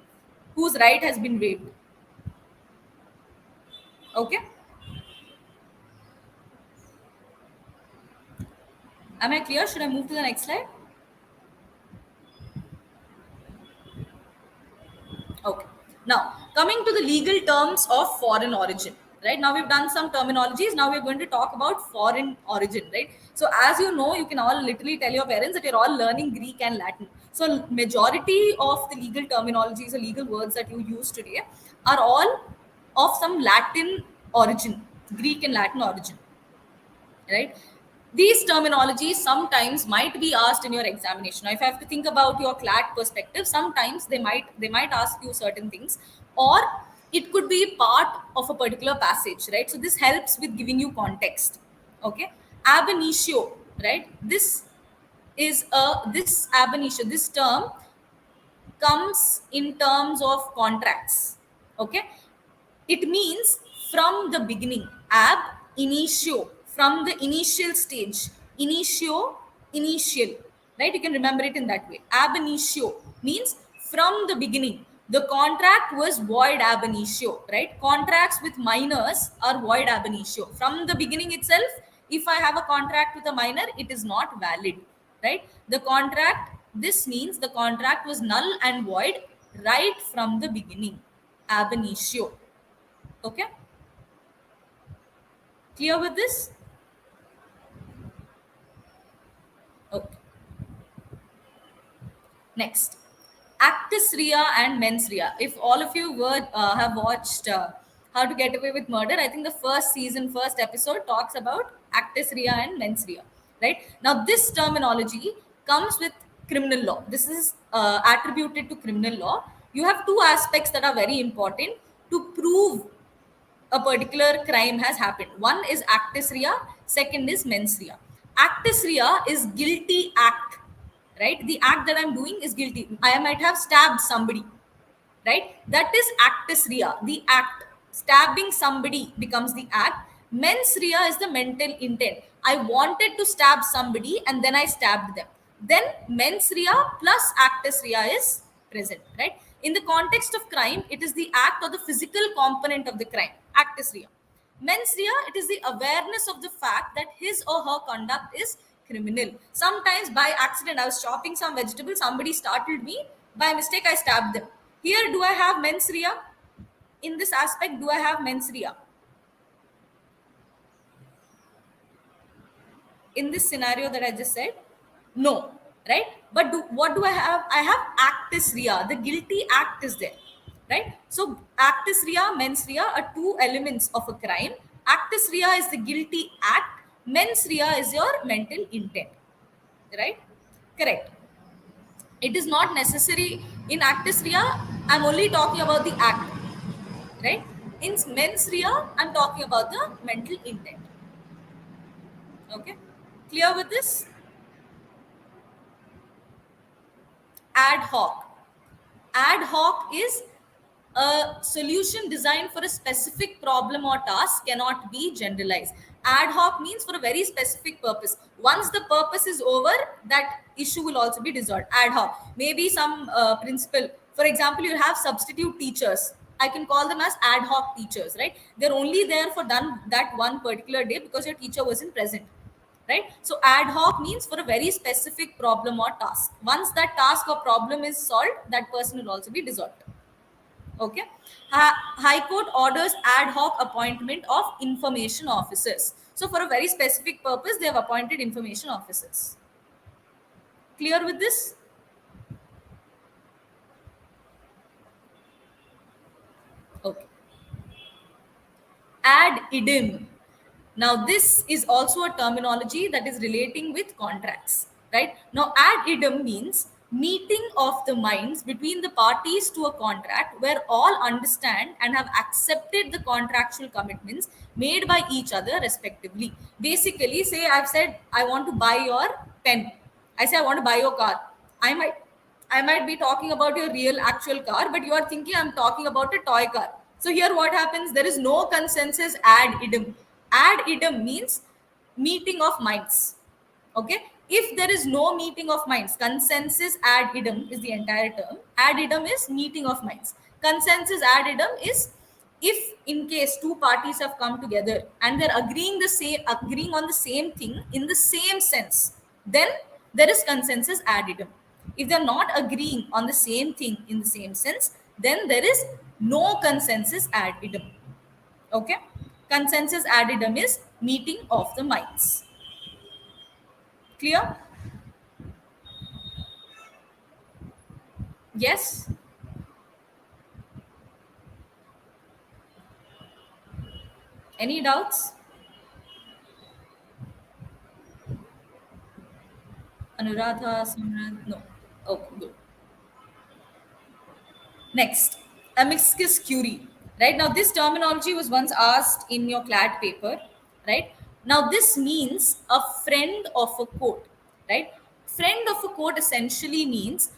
whose right has been waived. Okay? Am I clear? Should I move to the next slide? Okay. Now, coming to the legal terms of foreign origin, right? Now we've done some terminologies. Now we're going to talk about foreign origin, right? So as you know, you can all literally tell your parents that you're all learning Greek and Latin. So majority of the legal terminologies or legal words that you use today are all of some Latin origin, Greek and Latin origin, right? These terminologies sometimes might be asked in your examination. Now, if I have to think about your CLAT perspective, sometimes they might ask you certain things, or it could be part of a particular passage, right? So this helps with giving you context. Okay, ab initio, right? This ab initio, this term comes in terms of contracts. Okay, it means from the beginning. Ab initio, from the initial stage. Initio, initial, right? You can remember it in that way. Ab initio means from the beginning. The contract was void ab initio, right? Contracts with minors are void ab initio. From the beginning itself, if I have a contract with a minor, it is not valid, right? The contract, this means the contract was null and void right from the beginning, ab initio. Okay, clear with this? Okay. Next, actus rea and mens rea. If all of you have watched How to Get Away with Murder, I think the first season, first episode talks about actus rea and mens rea. Right now, this terminology comes with criminal law. This is attributed to criminal law. You have two aspects that are very important to prove a particular crime has happened. One is actus rea, second is mens rea. Actus rea is guilty act, right? The act that I'm doing is guilty. I might have stabbed somebody, right? That is actus rea, the act. Stabbing somebody becomes the act. Mens rea is the mental intent. I wanted to stab somebody and then I stabbed them. Then mens rea plus actus rea is present, right? In the context of crime, it is the act or the physical component of the crime, actus rea. Mens rea, it is the awareness of the fact that his or her conduct is criminal. Sometimes by accident, I was chopping some vegetables, somebody startled me, by mistake, I stabbed them. Here, do I have mens rea? In this aspect, do I have mens rea? In this scenario that I just said, no, right? But what do I have? I have actus rea. The guilty act is there, right? So actus rea, mens rea are two elements of a crime. Actus rea is the guilty act. Mens rea is your mental intent, right? Correct. It is not necessary in actus rea. I'm only talking about the act, right? In mens rea, I'm talking about the mental intent. Okay, clear with this? Ad hoc. Ad hoc is a solution designed for a specific problem or task, cannot be generalized. Ad hoc means for a very specific purpose. Once the purpose is over, that issue will also be dissolved. Ad hoc. Maybe some principle. For example, you have substitute teachers. I can call them as ad hoc teachers, right? They're only there for done that one particular day because your teacher wasn't present, right? So ad hoc means for a very specific problem or task. Once that task or problem is solved, that person will also be dissolved. Okay. High court orders ad hoc appointment of information officers. So for a very specific purpose, they have appointed information officers. Clear with this? Okay. Ad idem. Now, this is also a terminology that is relating with contracts, right? Now, ad idem means meeting of the minds between the parties to a contract where all understand and have accepted the contractual commitments made by each other respectively. Basically, say I've said I want to buy your pen. I say I want to buy your car. I might I might be talking about your real actual car, but you are thinking I'm talking about a toy car. So here what happens? There is no consensus ad idem. Ad idem means meeting of minds. Okay. If there is no meeting of minds, consensus ad idem is the entire term. Ad idem is meeting of minds. Consensus ad idem is if in case two parties have come together and they're agreeing on the same thing in the same sense, then there is consensus ad idem. If they're not agreeing on the same thing in the same sense, then there is no consensus ad idem. Okay, consensus ad idem is meeting of the minds. Clear? Yes. Any doubts? Anuradha, Samrat? No. Okay, good. Next, amicus curiae. Right now, this terminology was once asked in your CLAT paper. Right now, this means a friend of a court. Right, friend of a court essentially means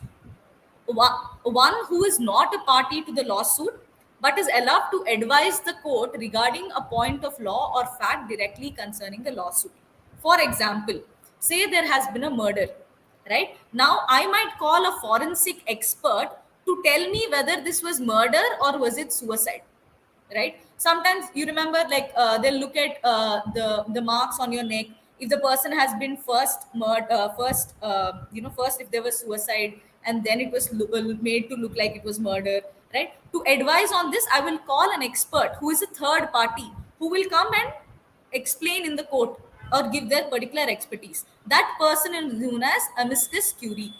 one who is not a party to the lawsuit but is allowed to advise the court regarding a point of law or fact directly concerning the lawsuit. For example, say there has been a murder. Right now, I might call a forensic expert to tell me whether this was murder or was it suicide, right? Sometimes you remember, like, they'll look at the marks on your neck. If the person has been first murder, first if there was suicide, and then it was made to look like it was murder, right? To advise on this, I will call an expert who is a third party, who will come and explain in the court or give their particular expertise. That person is known as amicus curiae,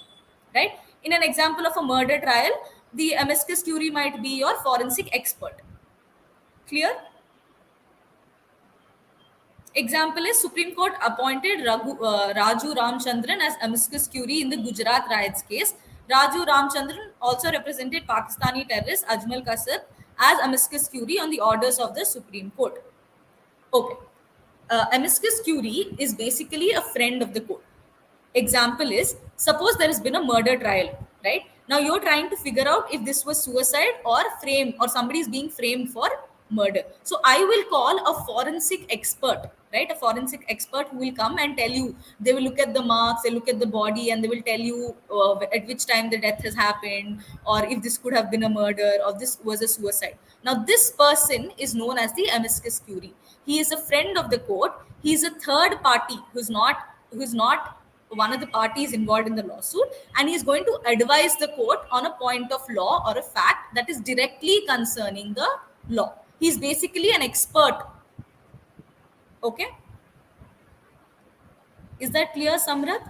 right? In an example of a murder trial, the amicus curiae might be your forensic expert. Clear? Example is Supreme Court appointed Raju Ramchandran as amicus curiae in the Gujarat riots case. Raju Ramchandran also represented Pakistani terrorist Ajmal Kasab as amicus curiae on the orders of the Supreme Court. Okay. Amicus curiae is basically a friend of the court. Example is, suppose there has been a murder trial, right? Now you're trying to figure out if this was suicide or frame, or somebody is being framed for murder. So I will call a forensic expert, right? A forensic expert who will come and tell you. They will look at the marks, they look at the body, and they will tell you at which time the death has happened, or if this could have been a murder or this was a suicide. Now this person is known as the amicus curiae. He is a friend of the court. He is a third party who's not one of the parties involved in the lawsuit, and he is going to advise the court on a point of law or a fact that is directly concerning the law. He's basically an expert. Okay, is that clear, Samrat?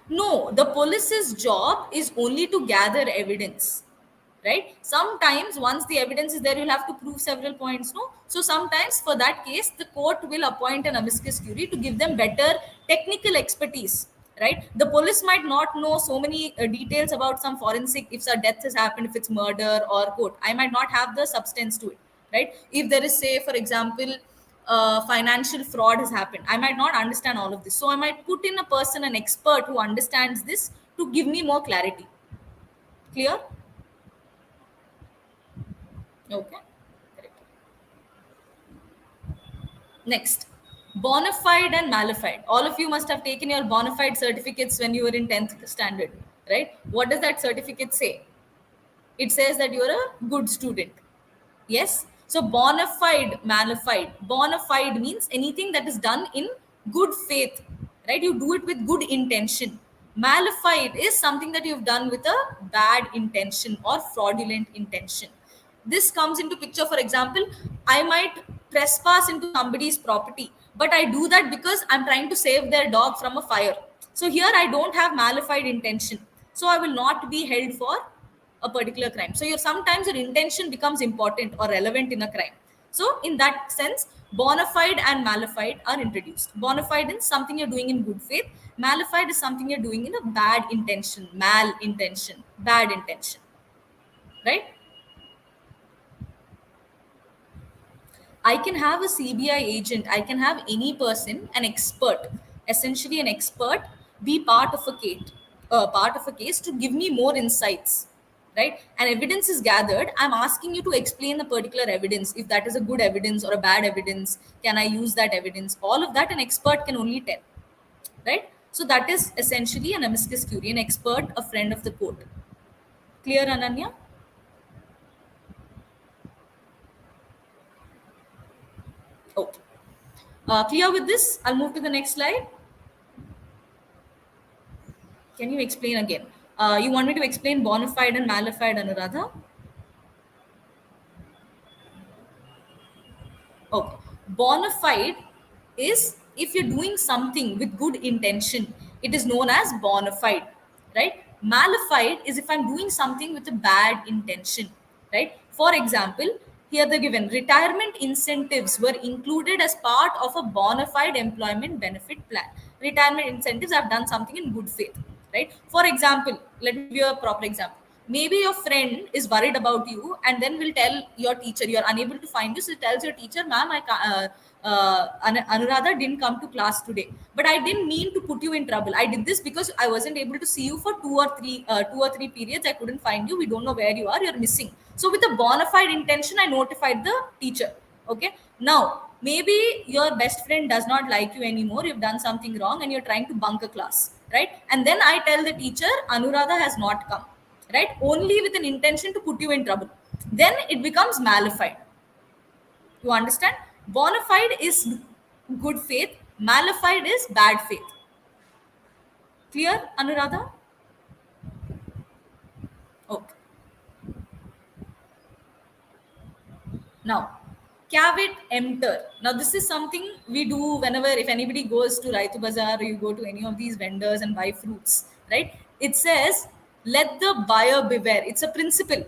No, the police's job is only to gather evidence, right? Sometimes once the evidence is there, you'll have to prove several points, no? So sometimes for that case, the court will appoint an amicus curiae to give them better technical expertise, right? The police might not know so many details about some forensic, if a death has happened, if it's murder or court. I might not have the substance to it, right? If there is, say, for example, financial fraud has happened, I might not understand all of this. So I might put in a person, an expert who understands this, to give me more clarity. Clear? Okay. Correct. Next, bona fide and malified. All of you must have taken your bona fide certificates when you were in 10th standard, right? What does that certificate say? It says that you're a good student. Yes. So bona fide, malified. Bona fide means anything that is done in good faith, right? You do it with good intention. Malified is something that you've done with a bad intention or fraudulent intention. This comes into picture. For example, I might trespass into somebody's property, but I do that because I'm trying to save their dog from a fire. So here I don't have malified intention. So I will not be held for a particular crime. So your sometimes your intention becomes important or relevant in a crime. So in that sense, bona fide and malified are introduced. Bona fide is something you're doing in good faith. Malified is something you're doing in a bad intention, mal intention, bad intention. Right? I can have a CBI agent, I can have any person, an expert, essentially an expert, be part of a case to give me more insights, right? And evidence is gathered. I'm asking you to explain the particular evidence, if that is a good evidence or a bad evidence. Can I use that evidence? All of that an expert can only tell, right? So that is essentially an amicus curiae, an expert, a friend of the court. Clear, Ananya? Okay. Clear with this? I'll move to the next slide. Can you explain again? You want me to explain bona fide and malified, Anuradha? Okay. Bona fide is if you're doing something with good intention, it is known as bona fide, right? Malified is if I'm doing something with a bad intention, right? For example, here the given retirement incentives were included as part of a bona fide employment benefit plan. Retirement incentives, I've done something in good faith, right? For example, let me give you a proper example. Maybe your friend is worried about you and then will tell your teacher you're unable to find you. So tells your teacher, ma'am, Anuradha didn't come to class today, but I didn't mean to put you in trouble. I did this because I wasn't able to see you for two or three periods. I couldn't find you. We don't know where you are. You're missing. So with a bona fide intention, I notified the teacher. Okay. Now maybe your best friend does not like you anymore. You've done something wrong and you're trying to bunk a class. right? And then I tell the teacher, Anuradha has not come, right? Only with an intention to put you in trouble. Then it becomes malified. You understand? Bona fide is good faith, malified is bad faith. Clear, Anuradha? Okay. Now, caveat emptor. Now, this is something we do whenever, if anybody goes to Raitu Bazaar or you go to any of these vendors and buy fruits, right? It says, let the buyer beware. It's a principle.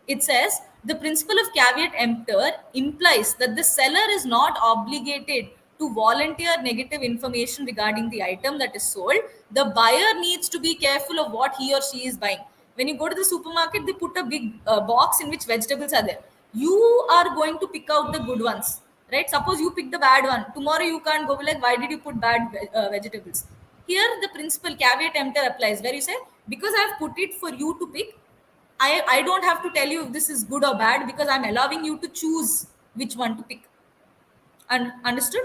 It says, the principle of caveat emptor implies that the seller is not obligated to volunteer negative information regarding the item that is sold. The buyer needs to be careful of what he or she is buying. When you go to the supermarket, they put a big box in which vegetables are there. You are going to pick out the good ones, right? Suppose you pick the bad one, tomorrow you can't go be like, why did you put bad vegetables? Here the principle caveat emptor applies, where you say, because I've put it for you to pick, I don't have to tell you if this is good or bad, because I'm allowing you to choose which one to pick. And understood?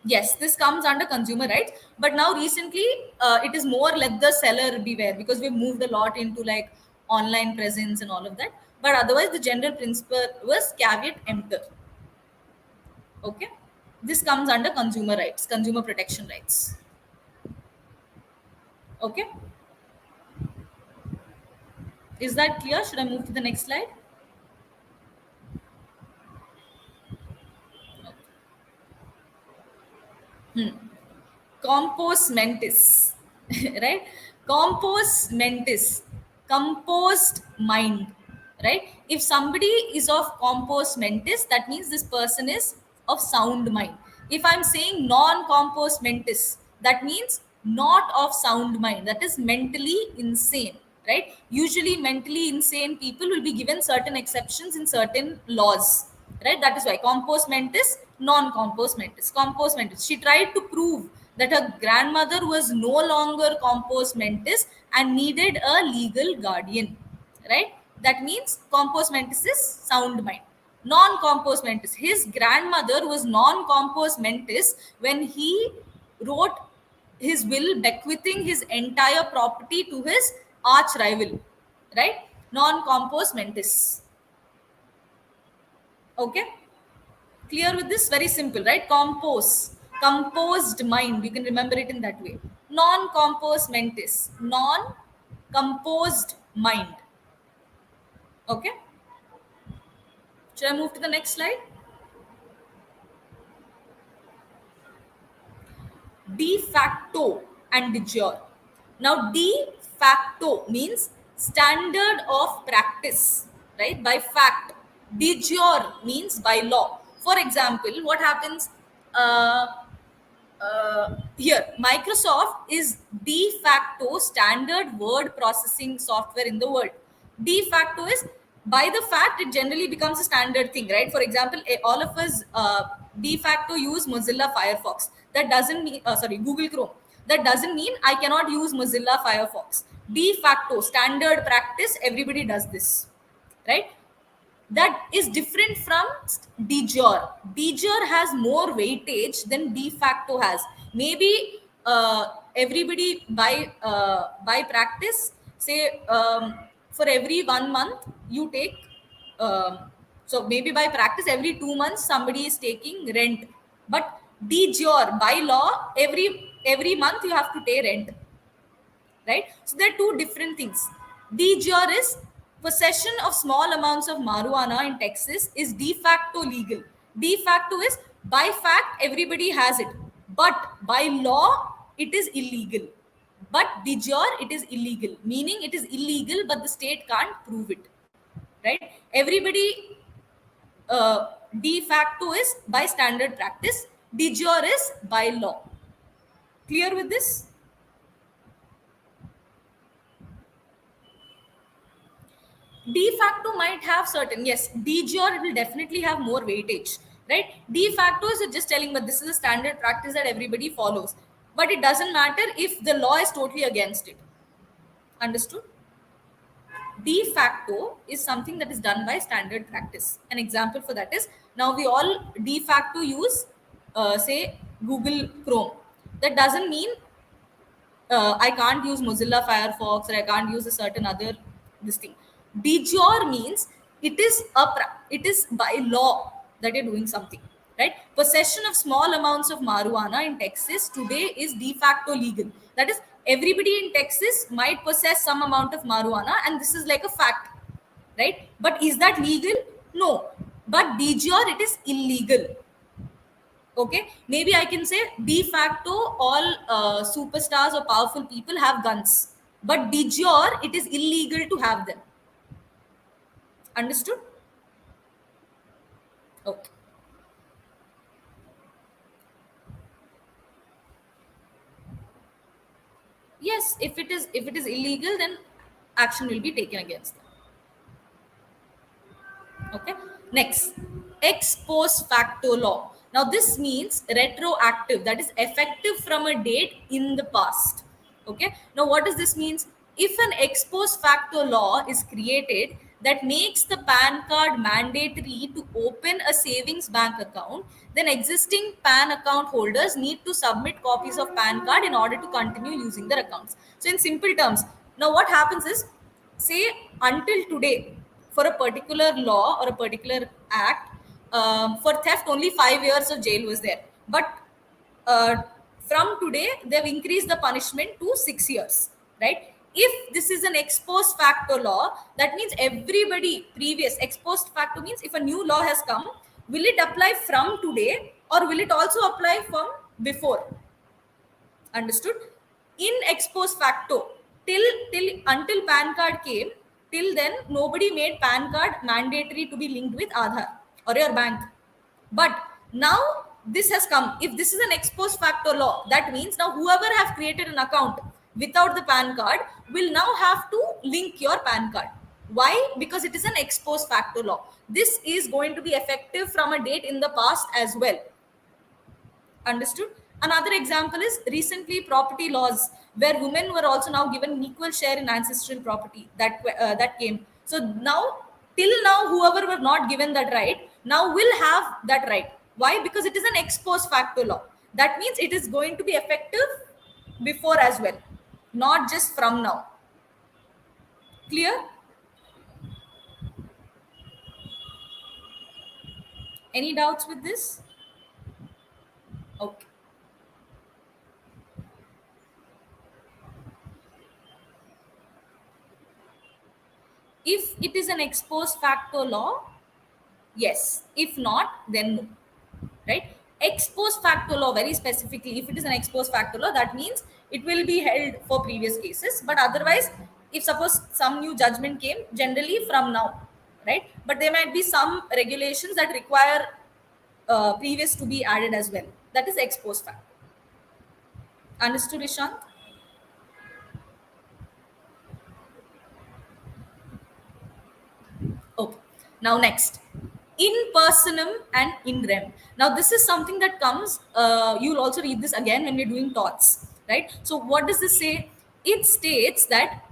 Yes, this comes under consumer rights, but now recently it is more let the seller beware, because we've moved a lot into like online presence and all of that. But otherwise, the general principle was caveat emptor. Okay, this comes under consumer rights, consumer protection rights. Okay, is that clear? Should I move to the next slide? Compos mentis, right? Compos mentis, composed mind, right? If somebody is of compos mentis, that means this person is of sound mind. If I'm saying non compos mentis, that means not of sound mind, that is mentally insane, right? Usually mentally insane people will be given certain exceptions in certain laws, right? That is why compos mentis, non compos mentis. Compos mentis, she tried to prove that her grandmother was no longer compos mentis and needed a legal guardian, right? That means compos mentis is sound mind. Non compos mentis, his grandmother was non compos mentis when he wrote his will bequeathing his entire property to his arch rival, right? Non compos mentis. Okay, clear with this? Very simple, right? Compose, composed mind, you can remember it in that way. Non compos mentis, non composed mind. Okay, should I move to the next slide? De facto and de jure. Now, de facto means standard of practice, right? By fact. De jure means by law. For example, what happens uh, here? Microsoft is de facto standard word processing software in the world. De facto is by the fact it generally becomes a standard thing, right? For example, all of us de facto use Mozilla Firefox. That doesn't mean sorry, Google Chrome. That doesn't mean I cannot use Mozilla Firefox. De facto standard practice, everybody does this, right? That is different from de jure. De jure has more weightage than de facto has. Maybe everybody by practice, say for every 1 month you take. So maybe by practice every 2 months somebody is taking rent, but de jure by law every month you have to pay rent, right? So there are two different things. De jure is possession of small amounts of marijuana in Texas is de facto legal. De facto is by fact everybody has it, but by law it is illegal. But de jure it is illegal, meaning it is illegal, but the state can't prove it, right? Everybody de facto is by standard practice. De jure is by law. Clear with this? De facto might have certain, yes, de jure will definitely have more weightage, right? De facto is just telling, but this is a standard practice that everybody follows, but it doesn't matter if the law is totally against it. Understood? De facto is something that is done by standard practice. An example for that is, now we all de facto use say Google Chrome. That doesn't mean I can't use Mozilla Firefox, or I can't use a certain other this thing. De jure means it is by law that you're doing something, right? Possession of small amounts of marijuana in Texas today is de facto legal. That is, everybody in Texas might possess some amount of marijuana, and this is like a fact, right? But is that legal? No. But de jure it is illegal. Okay, maybe I can say de facto all superstars or powerful people have guns, but de jure it is illegal to have them. Understood? Okay. Yes, if it is illegal, then action will be taken against them. Okay. Next, ex post facto law. Now, this means retroactive, that is effective from a date in the past. Okay. Now, what does this means? If an ex post facto law is created that makes the PAN card mandatory to open a savings bank account, then existing PAN account holders need to submit copies of PAN card in order to continue using their accounts. So, in simple terms, now what happens is, say until today, for a particular law or a particular act, for theft only 5 years of jail was there, but uh, from today they've increased the punishment to 6 years, right? If this is an ex post facto law, that means everybody previous, ex post facto means if a new law has come, will it apply from today or will it also apply from before? Understood? In ex post facto, till until PAN card came, till then nobody made PAN card mandatory to be linked with Aadhaar or your bank. But now this has come. If this is an ex post facto law, that means now whoever have created an account without the PAN card will now have to link your PAN card. Why? Because it is an ex post facto law. This is going to be effective from a date in the past as well. Understood? Another example is recently property laws, where women were also now given an equal share in ancestral property. That came. So now, till now, whoever were not given that right now will have that right. Why? Because it is an ex post facto law. That means it is going to be effective before as well, not just from now. Clear? Any doubts with this? Okay. If it is an ex post facto law, yes. If not, then no. Right? Ex post facto law, very specifically, if it is an ex post facto law, that means it will be held for previous cases. But otherwise, if suppose some new judgment came, generally from now, right? But there might be some regulations that require previous to be added as well. That is ex post facto. Understood, Ishant? Okay. Now next, in personam and in rem. Now this is something that comes. You'll also read this again when we're doing thoughts, right? So what does this say? It states that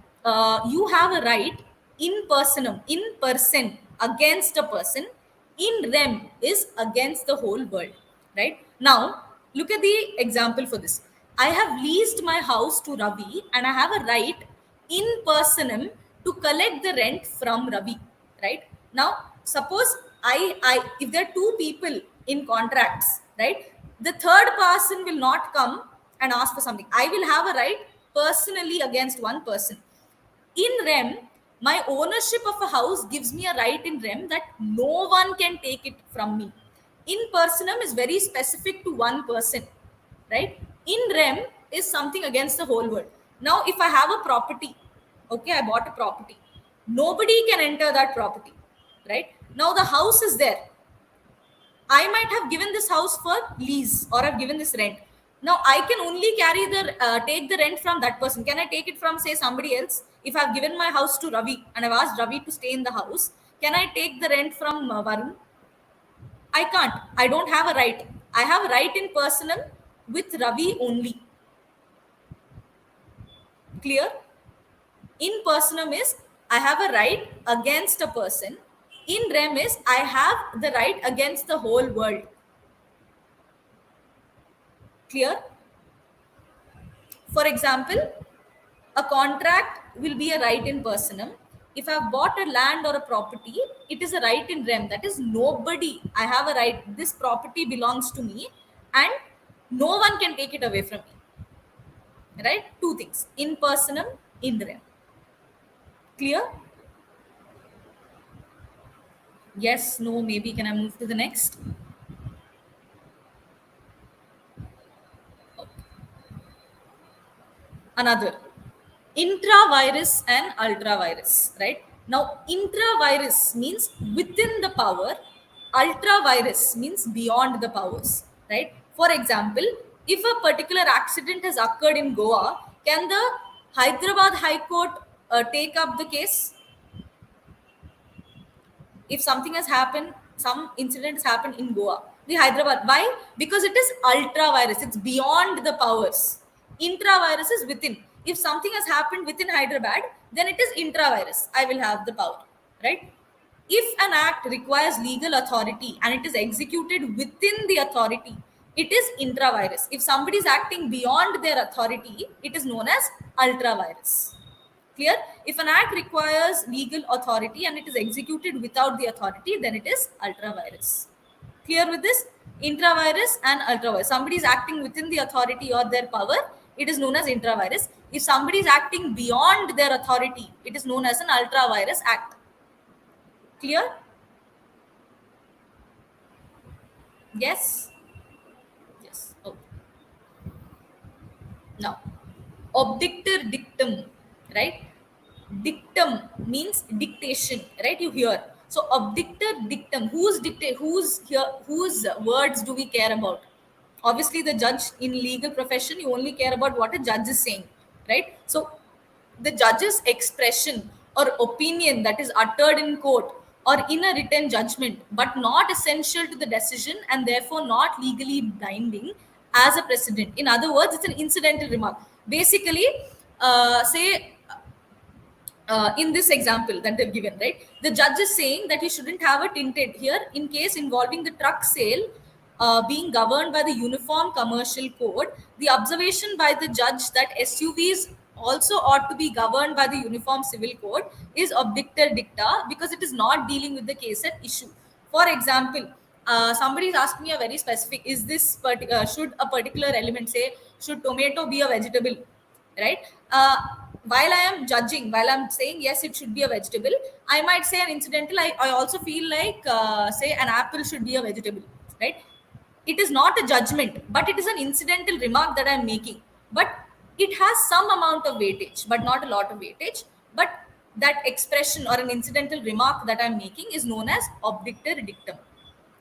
you have a right in personam, in person, against a person. In rem is against the whole world, right? Now look at the example for this. I have leased my house to Ravi, and I have a right in personam to collect the rent from Ravi, right? Now suppose I if there are two people in contracts, right, the third person will not come and ask for something. I will have a right personally against one person. In rem, my ownership of a house gives me a right in rem that no one can take it from me. In personam is very specific to one person, right? In rem is something against the whole world. Now if I have a property, okay, I bought a property, nobody can enter that property, right? Now the house is there. I might have given this house for lease, or I've given this rent. Now I can only carry the take the rent from that person. Can I take it from, say, somebody else? If I've given my house to Ravi and I've asked Ravi to stay in the house, can I take the rent from Varun? I can't. I don't have a right. I have a right in personal with Ravi only. Clear? In personam is I have a right against a person. In rem is I have the right against the whole world. Clear? For example, a contract will be a right in personam. If I've bought a land or a property, it is a right in rem. That is, nobody, I have a right, this property belongs to me, and no one can take it away from me. Right? Two things: in personam, in rem. Clear? Yes, no, maybe. Can I move to the next? Another, intravirus and ultravirus. Right? Now, intravirus means within the power, ultravirus means beyond the powers. Right? For example, if a particular accident has occurred in Goa, can the Hyderabad High Court take up the case? If something has happened, some incident has happened in Goa, the Hyderabad, why? Because it is ultra virus, it's beyond the powers. Intravirus is within. If something has happened within Hyderabad, then it is intravirus, I will have the power. Right? If an act requires legal authority and it is executed within the authority, it is intravirus. If somebody is acting beyond their authority, it is known as ultravirus. Clear? If an act requires legal authority and it is executed without the authority, then it is ultravirus. Clear with this? Intravirus and ultravirus. Somebody is acting within the authority or their power, it is known as intravirus. If somebody is acting beyond their authority, it is known as an ultravirus act. Clear? Yes? Yes. Okay. Now, obdictor dictum, right? Dictum means dictation, right? You hear. So obdictor dictum, whose here, whose words do we care about? Obviously, the judge. In legal profession, you only care about what a judge is saying, right? So the judge's expression or opinion that is uttered in court or in a written judgment, but not essential to the decision and therefore not legally binding as a precedent. In other words, it's an incidental remark. Basically, say in this example that they've given, right? The judge is saying that you shouldn't have a tinted here in case involving the truck sale being governed by the Uniform Commercial Code. The observation by the judge that SUVs also ought to be governed by the Uniform Civil Code is obdictor dicta because it is not dealing with the case at issue. For example, somebody is asking me a very specific: is this should a particular element, say, should tomato be a vegetable? Right? While I am judging, while I'm saying yes, it should be a vegetable, I might say an incidental. I also feel like, say, an apple should be a vegetable. Right? It is not a judgment, but it is an incidental remark that I'm making. But it has some amount of weightage, but not a lot of weightage. But that expression or an incidental remark that I'm making is known as obdictor dictum.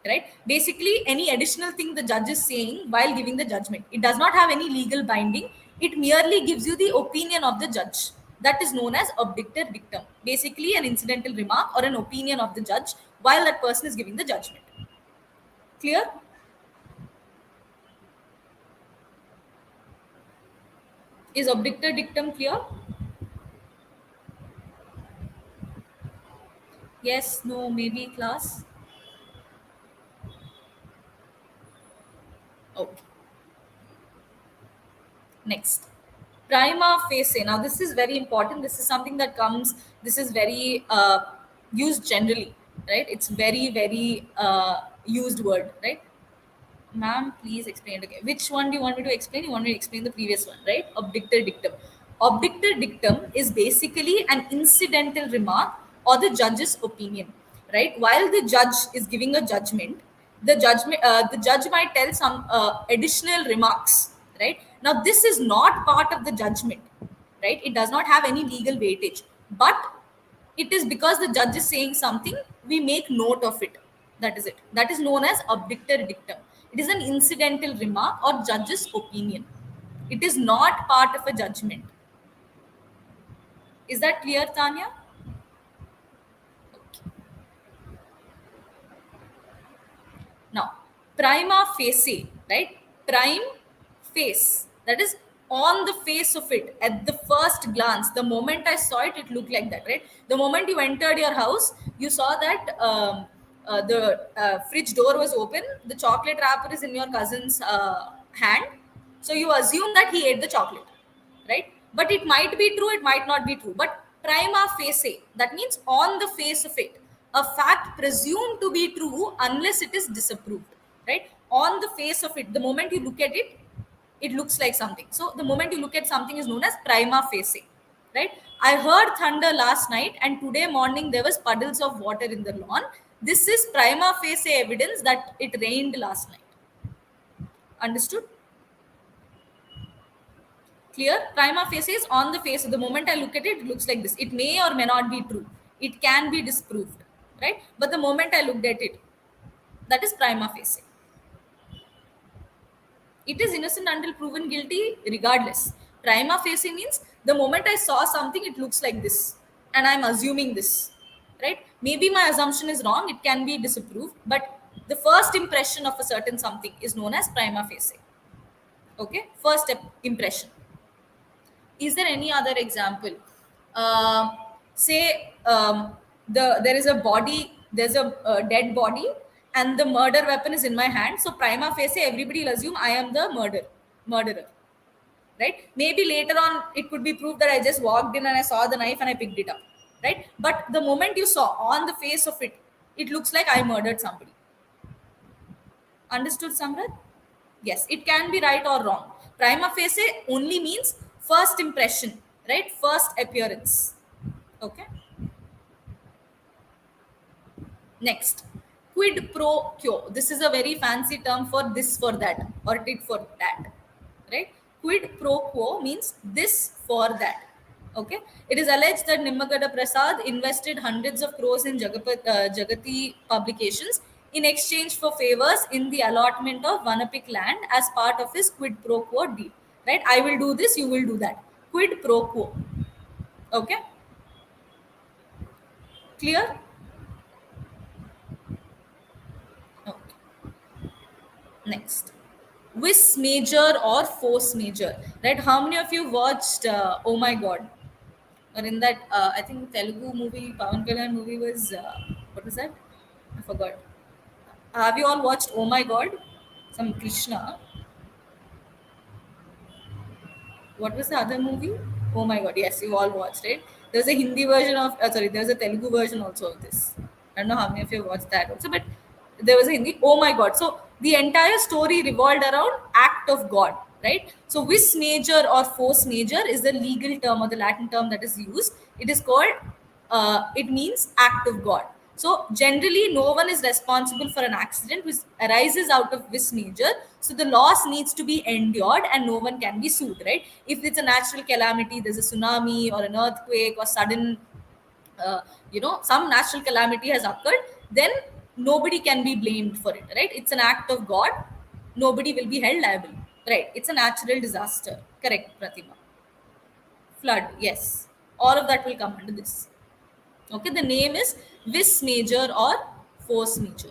Right? Basically, any additional thing the judge is saying while giving the judgment, it does not have any legal binding. It merely gives you the opinion of the judge. That is known as obdictor dictum. Basically, an incidental remark or an opinion of the judge while that person is giving the judgment. Clear? Is obdictor dictum clear? Yes, no, maybe, class? Okay. Next, prima facie. Now, this is very important. This is something that comes, this is very used generally, right? It's very, very used word, right? Ma'am, please explain it again. Which one do you want me to explain? You want me to explain the previous one, right? Obdictor dictum. Obdictor dictum is basically an incidental remark or the judge's opinion, right? While the judge is giving a judgment, the judge might tell some additional remarks, right? Now, this is not part of the judgment, right? It does not have any legal weightage, but it is because the judge is saying something, we make note of it. That is it. That is known as obdictor dictum. It is an incidental remark or judge's opinion. It is not part of a judgment. Is that clear, Tanya? Now, prima facie, right? Prime face. That is on the face of it at the first glance. The moment I saw it, it looked like that, right? The moment you entered your house, you saw that the fridge door was open. The chocolate wrapper is in your cousin's hand. So you assume that he ate the chocolate, but it might be true, it might not be true. But prima facie, that means on the face of it, a fact presumed to be true unless it is disapproved, right? On the face of it, the moment you look at it, it looks like something. So the moment you look at something is known as prima facie, right? I heard thunder last night and today morning there was puddles of water in the lawn. This is prima facie evidence that it rained last night. Understood? Clear? Prima facie is on the face. The moment I look at it, it looks like this. It may or may not be true. It can be disproved, right? But the moment I looked at it, that is prima facie. It is innocent until proven guilty, regardless. Prima facie means the moment I saw something, it looks like this, and I'm assuming this, right? Maybe my assumption is wrong. It can be disapproved, but the first impression of a certain something is known as prima facie. Okay, first impression. Is there any other example? Um, Say there is a body, there's a dead body, and the murder weapon is in my hand. So prima facie, everybody will assume I am the murderer, right? Maybe later on it could be proved that I just walked in and I saw the knife and I picked it up, right? But the moment you saw on the face of it, it looks like I murdered somebody. Understood, Samrat? Yes, it can be right or wrong. Prima facie only means first impression, right? First appearance. Okay. Next, quid pro quo. This is a very fancy term for this for that or tit for that, right? Quid pro quo means this for that. Okay. It is alleged that Nimmakada Prasad invested hundreds of crores in Jagati publications in exchange for favors in the allotment of Vanapik land as part of his quid pro quo deal. Right? I will do this, you will do that. Quid pro quo. Okay. Clear? Okay. Next, vis major or force major, right? How many of you watched Oh My God? Or in that, I think Telugu movie, Pawan Kalyan movie was, what was that? I forgot. Have you all watched Oh My God? Some Krishna. What was the other movie? Oh my god, yes, you all watched it. There's a Hindi version of, sorry, there's a Telugu version also of this. I don't know how many of you watched that also, but there was a Hindi. Oh my god. So the entire story revolved around act of God, right? So vis major or force major is the legal term or the Latin term that is used. It is called, it means act of God. So generally, no one is responsible for an accident which arises out of vis major. So the loss needs to be endured and no one can be sued, right? If it's a natural calamity, there's a tsunami or an earthquake or sudden, some natural calamity has occurred, then nobody can be blamed for it, right? It's an act of God. Nobody will be held liable, right? It's a natural disaster. Correct, Pratima. Flood, yes. All of that will come under this. Okay, the name is vis major or force major.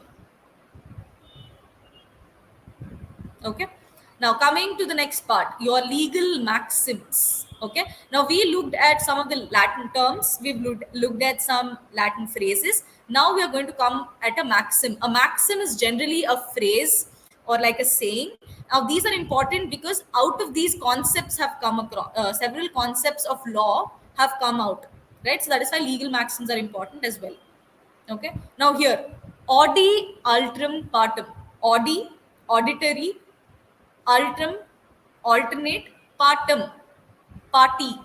Okay, now coming to the next part, your legal maxims. Okay, now we looked at some of the Latin terms, we've looked at some Latin phrases. Now we are going to come at a maxim. A maxim is generally a phrase or like a saying. Now these are important because out of these concepts have come across, several concepts of law have come out, right? So that is why legal maxims are important as well. Okay, now here, audi altrum partum. Audi, auditory, altrum, alternate, partum, party.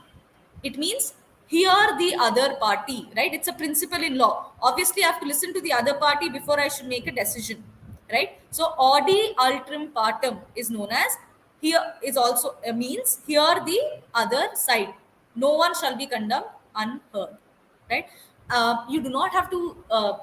It means hear the other party, right? It's a principle in law. Obviously I have to listen to the other party before I should make a decision, right? So audi altrum partum is known as, here is also means hear the other side. No one shall be condemned unheard, right? You do not have to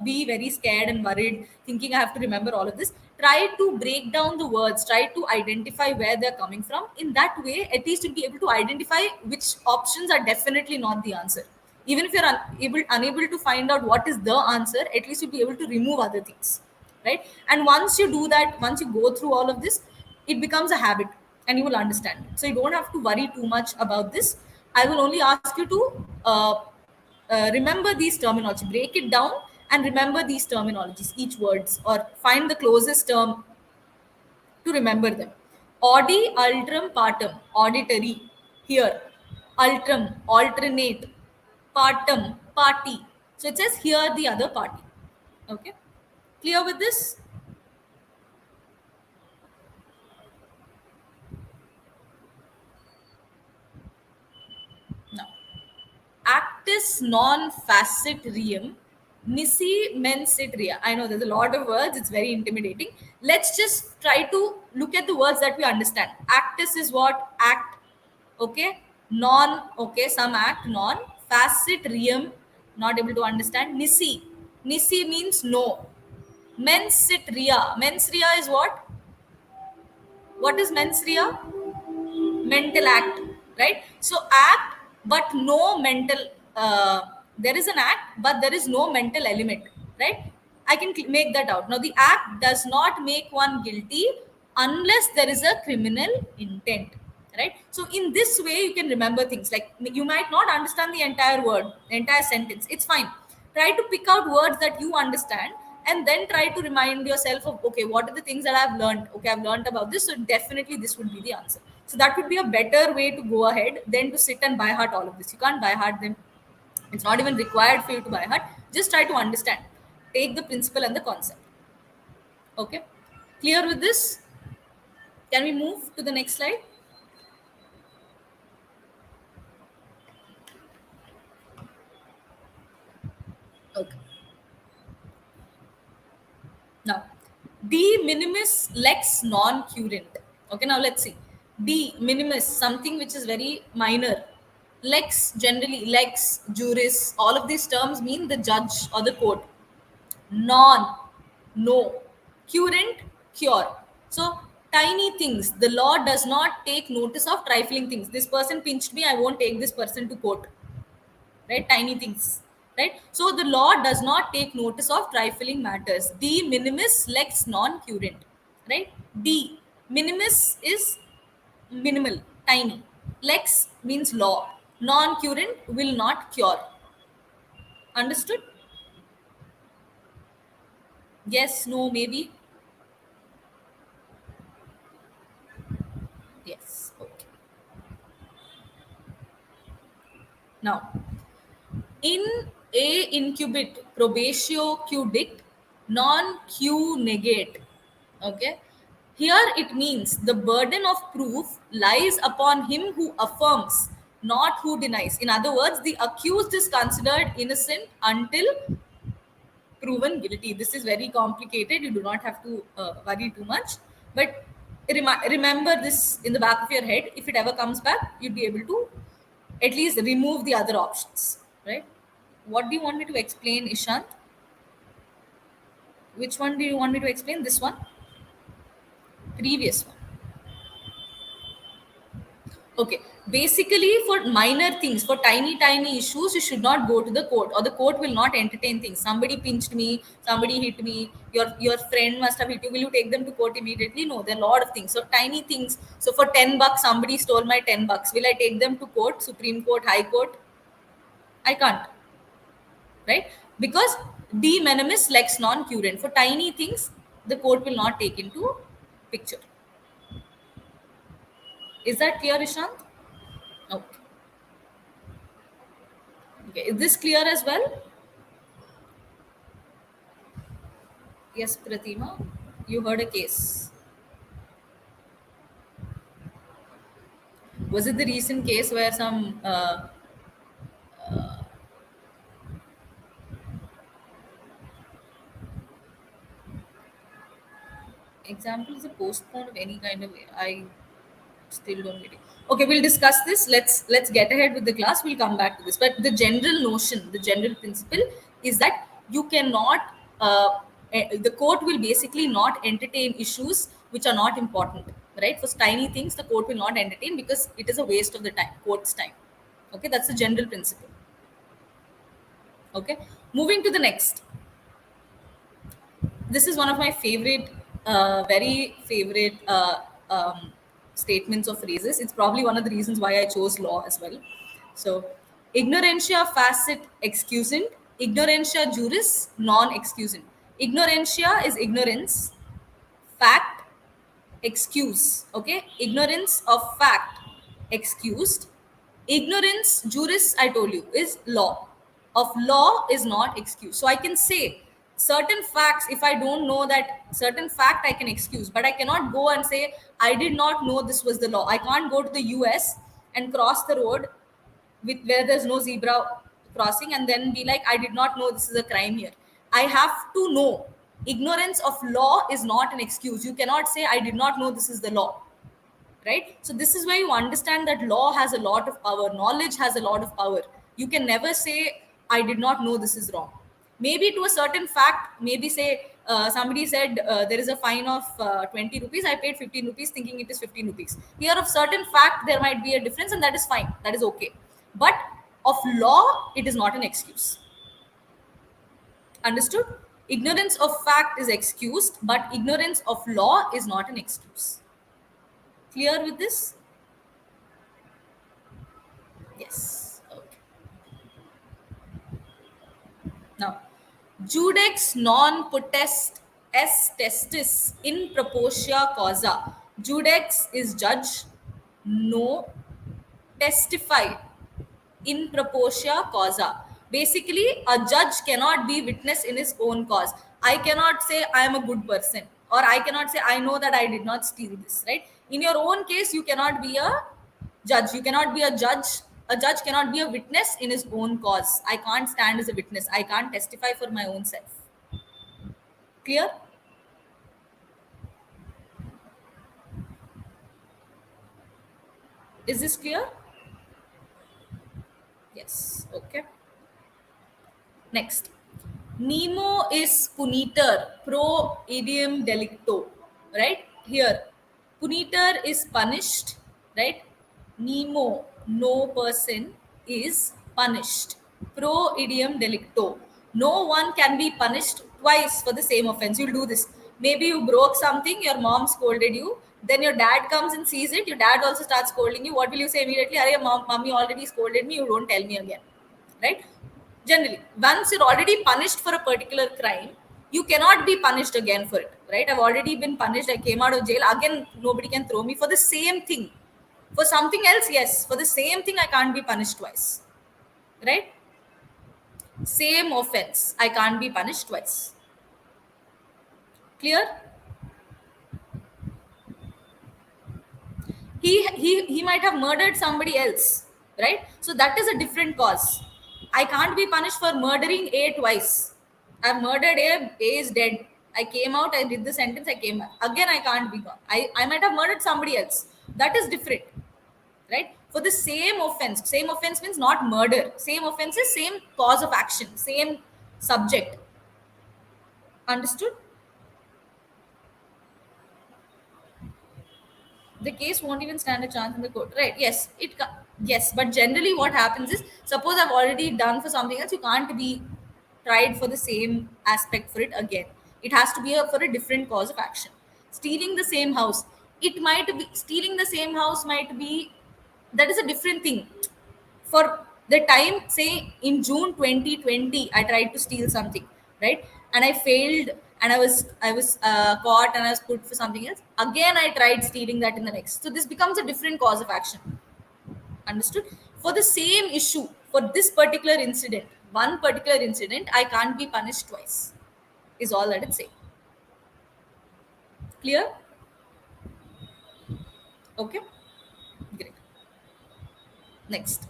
be very scared and worried thinking I have to remember all of this. Try to break down the words, try to identify where they're coming from. In that way, at least you'll be able to identify which options are definitely not the answer. Even if you're unable to find out what is the answer, at least you'll be able to remove other things, right? And once you do that, once you go through all of this, it becomes a habit and you will understand. So you don't have to worry too much about this. I will only ask you to remember these terminology, break it down and remember these terminologies, each words, or find the closest term to remember them. Audi altrum partum, auditory, here. ultram, alternate, partum, party. So it says here the other party. Okay, clear with this? Now, actus non facit riem nisi mensit rea. I know there's a lot of words, it's very intimidating. Let's just try to look at the words that we understand. Actus is what? Act. Okay. Non, okay, some act. Non facit riem, not able to understand. Nisi, nisi means no. Mensit rea, mens rea is what is mens rea? Mental act, right? So act but no mental, there is an act but there is no mental element, right? I can make that out. Now the act does not make one guilty unless there is a criminal intent, right? So in this way you can remember things. Like, you might not understand the entire word, the entire sentence, it's fine. Try to pick out words that you understand, and then try to remind yourself of, okay, what are the things that I've learned? Okay, I've learned about this, so definitely this would be the answer. So that would be a better way to go ahead than to sit and by heart all of this. You can't by heart them. It's not even required for you to by heart. Just try to understand. Take the principle and the concept. Okay, clear with this? Can we move to the next slide? Okay. Now, de minimis lex non current. Okay, now let's see. De minimis, something which is very minor. Lex, generally, lex, juris, all of these terms mean the judge or the court. Non, no. Current, cure. So, tiny things. The law does not take notice of trifling things. This person pinched me, I won't take this person to court, right? Tiny things, right? So the law does not take notice of trifling matters. De minimis lex non current, right? De minimis is minimal, tiny. Lex means law. Non current, will not cure. Understood? Yes, no, maybe. Yes, okay. Now, in a incubit probatio cudict non q negate. Okay, here it means the burden of proof lies upon him who affirms, not who denies. In other words, the accused is considered innocent until proven guilty. This is very complicated, you do not have to worry too much, but remember this in the back of your head. If it ever comes back, you'll be able to at least remove the other options, right? What do you want me to explain, Ishant? Which one do you want me to explain? This one? Previous one? Okay. Basically, for minor things, for tiny, tiny issues, you should not go to the court, or the court will not entertain things. Somebody pinched me, somebody hit me, your friend must have hit you. Will you take them to court immediately? No, there are a lot of things. So tiny things. So for $10, somebody stole my $10. Will I take them to court, Supreme Court, High Court? I can't, right? Because de minimis lex non current. For tiny things, the court will not take into picture. Is that clear, Ishant? Okay. Okay. Is this clear as well? Yes, Pratima. You heard a case. Was it the recent case where some example is a postponed of any kind of way? I still don't get it. Okay, we'll discuss this. Let's get ahead with the class. We'll come back to this. But the general notion, the general principle is that you cannot. The court will basically not entertain issues which are not important, right? For tiny things, the court will not entertain because it is a waste of the time, court's time. Okay, that's the general principle. Okay, moving to the next. This is one of my favorite, very favorite statements or phrases. It's probably one of the reasons why I chose law as well. So, ignorantia facit excusant, ignorantia juris non excusant. Ignorantia is ignorance, fact, excuse. Okay, ignorance of fact, excused. Ignorance, juris, I told you, is law. Of law is not excuse. So I can say certain facts, if I don't know that certain fact, I can excuse, but I cannot go and say, I did not know this was the law. I can't go to the US and cross the road with where there's no zebra crossing and then be like, I did not know this is a crime here. I have to know. Ignorance of law is not an excuse. You cannot say, I did not know this is the law, right? So this is where you understand that law has a lot of power, knowledge has a lot of power. You can never say, I did not know this is wrong. Maybe to a certain fact, maybe say, somebody said, there is a fine of 20 rupees, I paid 15 rupees thinking it is 15 rupees. Here of certain fact there might be a difference, and that is fine, that is okay. But of law, it is not an excuse. Understood? Ignorance of fact is excused, but ignorance of law is not an excuse. Clear with this? Yes. Okay. Now, judex non potest est testis in proportia causa. Judex is judge, no testify in proportia causa. Basically, a judge cannot be witness in his own cause. I cannot say I am a good person, or I cannot say I know that I did not steal this, right? In your own case, you cannot be a judge. You cannot be a judge. A judge cannot be a witness in his own cause. I can't stand as a witness. I can't testify for my own self. Clear? Is this clear? Yes. Okay. Next. Nemo is puniter pro idiom delicto. Right? Here, puniter is punished. Right? Nemo, no person, is punished. Pro idiom delicto. No one can be punished twice for the same offense. You'll do this. Maybe you broke something, your mom scolded you, then your dad comes and sees it, your dad also starts scolding you. What will you say immediately? Arey, mommy already scolded me, you don't tell me again. Right? Generally, once you're already punished for a particular crime, you cannot be punished again for it, right? I've already been punished, I came out of jail, again nobody can throw me for the same thing. For something else, yes, for the same thing I can't be punished twice, right? Same offense, I can't be punished twice. Clear? He might have murdered somebody else, right? So that is a different cause. I can't be punished for murdering A twice. I've murdered A is dead, I came out, I did the sentence, I came back again, I can't be gone. I might have murdered somebody else. That is different, right? For the same offense means not murder, same offense is same cause of action, same subject. Understood? The case won't even stand a chance in the court, right? Yes, yes, but generally what happens is, suppose I've already done for something else, you can't be tried for the same aspect for it again. It has to be for a different cause of action. Stealing the same house, it might be, stealing the same house might be, that is a different thing. For the time, say in June 2020, I tried to steal something, right? And I failed, and I was caught, and I was put for something else. Again, I tried stealing that in the next. So this becomes a different cause of action. Understood? For the same issue, for this particular incident, one particular incident, I can't be punished twice, is all that it's saying. Clear? Okay, great. Next,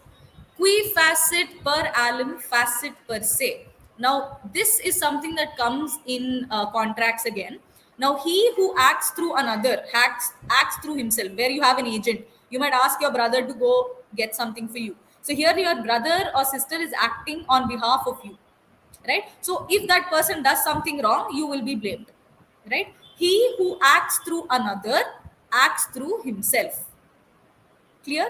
qui facit per allum facit per se. Now, this is something that comes in contracts again. Now, he who acts through another acts through himself. Where you have an agent, you might ask your brother to go get something for you. So here, your brother or sister is acting on behalf of you, right? So if that person does something wrong, you will be blamed, right? He who acts through another acts through himself. Clear?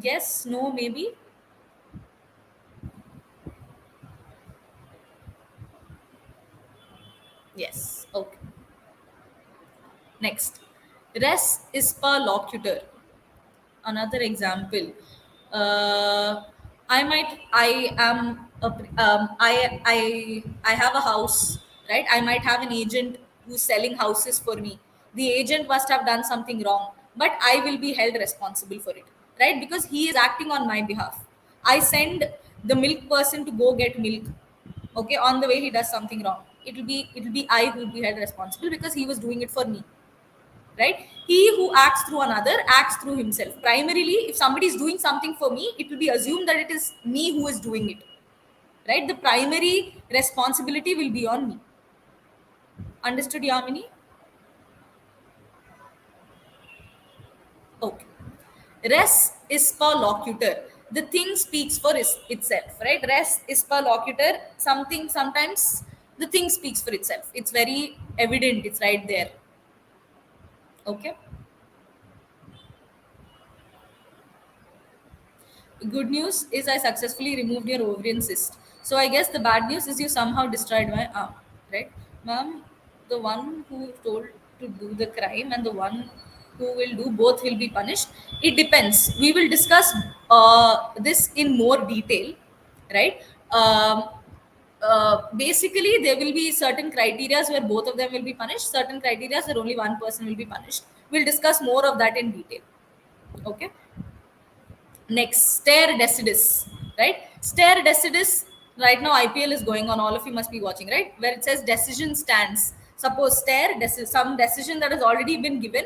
Yes, no, maybe. Yes. Okay. Next. Res ispa locutor. Another example. Uh, I am, I have a house, right? I might have an agent who's selling houses for me. The agent must have done something wrong, but I will be held responsible for it, right? Because he is acting on my behalf. I send the milk person to go get milk. Okay, on the way he does something wrong. It'll be I who will be held responsible because he was doing it for me, right? He who acts through another acts through himself. Primarily, if somebody is doing something for me, it will be assumed that it is me who is doing it, right? The primary responsibility will be on me. Understood, Yamini? Okay. Res is per locutor. The thing speaks for itself, right? Res is per locutor. Something, sometimes the thing speaks for itself. It's very evident, it's right there. Okay. Good news is I successfully removed your ovarian cyst. So I guess the bad news is you somehow destroyed my arm, right? Ma'am, the one who told to do the crime and the one who will do both will be punished. It depends. We will discuss this in more detail, right? Basically, there will be certain criteria where both of them will be punished, certain criteria where only one person will be punished. We'll discuss more of that in detail. Okay. Next, stare decisis, right? Stare decisis. Right now, IPL is going on. All of you must be watching, right? Where it says decision stands. Suppose some decision that has already been given,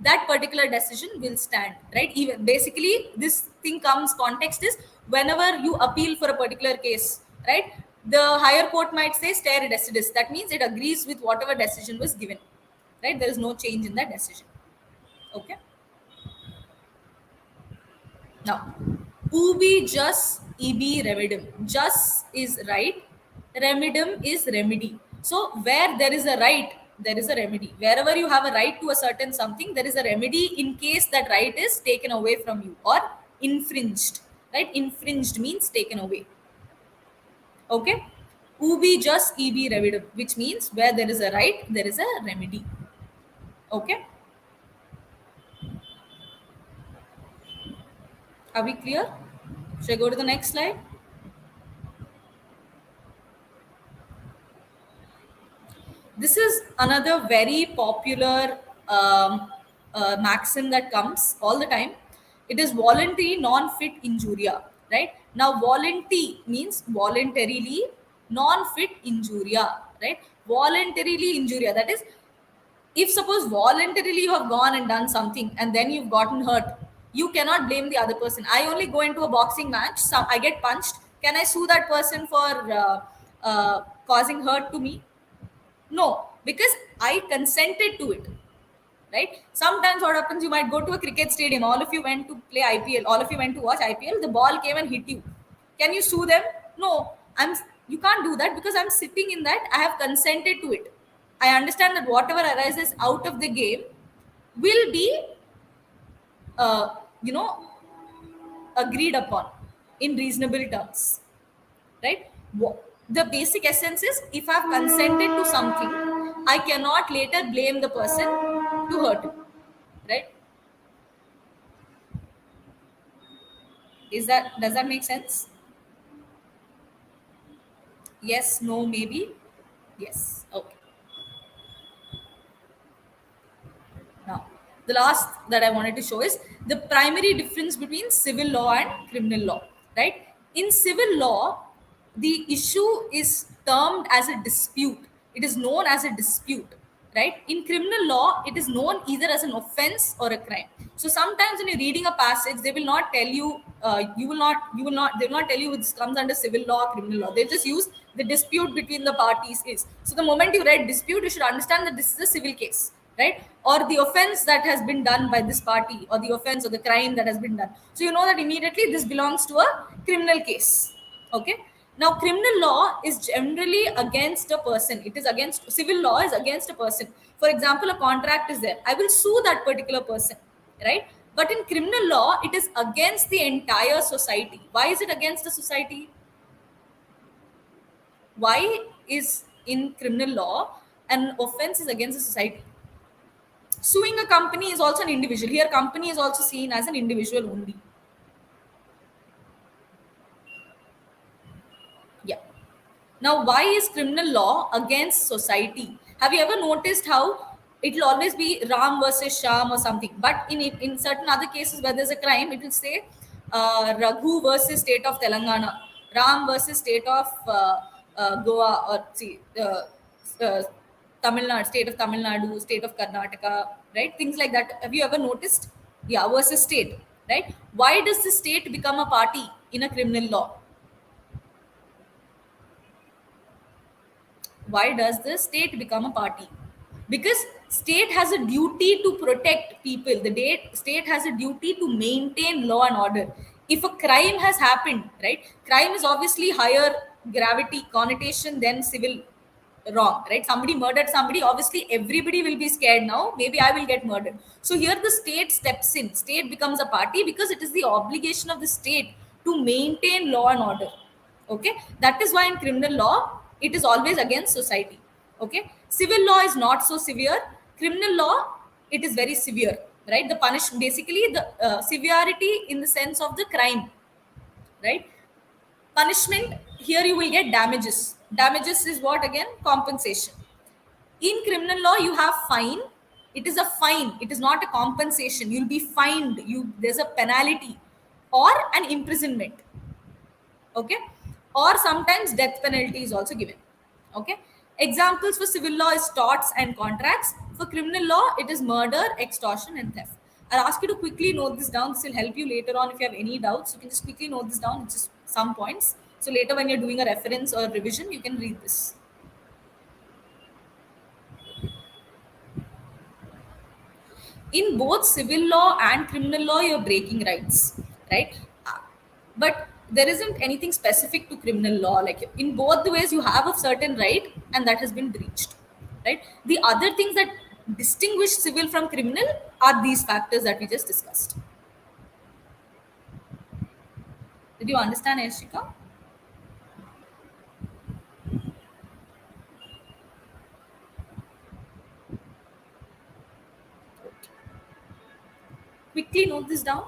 that particular decision will stand, right? Even basically, this thing comes context is whenever you appeal for a particular case, right? The higher court might say stare decisis. That means it agrees with whatever decision was given, right? There is no change in that decision. Okay. Now, ubi jus ibi remedium. Jus is right, remedium is remedy. So, where there is a right, there is a remedy. Wherever you have a right to a certain something, there is a remedy in case that right is taken away from you or infringed. Right? Infringed means taken away. Okay? Ubi jus ibi remedium, which means where there is a right, there is a remedy. Okay? Are we clear? Should I go to the next slide? This is another very popular maxim that comes all the time. It is voluntary non-fit injuria, right? Now, voluntary means voluntarily, non-fit injuria, right? Voluntarily injuria, that is, if suppose voluntarily you have gone and done something and then you've gotten hurt, you cannot blame the other person. I only go into a boxing match, I get punched. Can I sue that person for causing hurt to me? No, because I consented to it. Right? Sometimes what happens, you might go to a cricket stadium, all of you went to play IPL, all of you went to watch IPL, the ball came and hit you. Can you sue them? No, you can't do that because I'm sitting in that, I have consented to it. I understand that whatever arises out of the game will be uh, you know agreed upon in reasonable terms, right? The basic essence is if I've consented to something, I cannot later blame the person to hurt him, right? Does that make sense? Yes, no, maybe. Yes. Okay. Now, the last that I wanted to show is the primary difference between civil law and criminal law, right? In civil law, the issue is termed as a dispute. It is known as a dispute, right? In criminal law, it is known either as an offense or a crime. So sometimes when you're reading a passage, they will not tell you, they will not tell you this comes under civil law or criminal law. They just use the dispute between the parties is. So the moment you read dispute, you should understand that this is a civil case, right? Or the offense that has been done by this party, or the offense or the crime that has been done. So you know that immediately this belongs to a criminal case. Okay. Now, criminal law is generally against a person. It is against civil law is against a person. For example, a contract is there. I will sue that particular person, right? But in criminal law, it is against the entire society. Why is it against the society? Why is in criminal law an offense is against the society? Suing a company is also an individual. Here, company is also seen as an individual only. Yeah. Now, why is criminal law against society? Have you ever noticed how it'll always be Ram versus Sham or something, but in certain other cases where there's a crime, it will say Raghu versus state of Telangana, Ram versus state of Goa, or see uh, Tamil Nadu, state of Tamil Nadu, state of Karnataka, right? Things like that. Have you ever noticed? Yeah, versus state, right? Why does the state become a party in a criminal law? Why does the state become a party? Because state has a duty to protect people. State has a duty to maintain law and order. If a crime has happened, right, crime is obviously higher gravity connotation than civil wrong, right? Somebody murdered somebody, obviously everybody will be scared. Now maybe I will get murdered. So here the state steps in, state becomes a party, because it is the obligation of the state to maintain law and order. Okay, that is why in criminal law it is always against society. Okay, civil law is not so severe. Criminal law, it is very severe, right? The punish, basically the severity in the sense of the crime, right? Punishment, here you will get damages. Damages is what, again? Compensation. In criminal law you have fine. It is a fine, it is not a compensation. You'll be fined, you, there's a penalty or an imprisonment. Okay, or sometimes death penalty is also given. Okay, examples for civil law is torts and contracts. For criminal law it is murder, extortion and theft. I'll ask you to quickly note this down. This will help you later on. If you have any doubts, you can just quickly note this down. It's just some points, so later when you're doing a reference or revision you can read this. In both civil law and criminal law you're breaking rights, right? But there isn't anything specific to criminal law. Like in both the ways you have a certain right and that has been breached, right? The other things that distinguish civil from criminal are these factors that we just discussed. Did you understand, Ashika? Quickly note this down.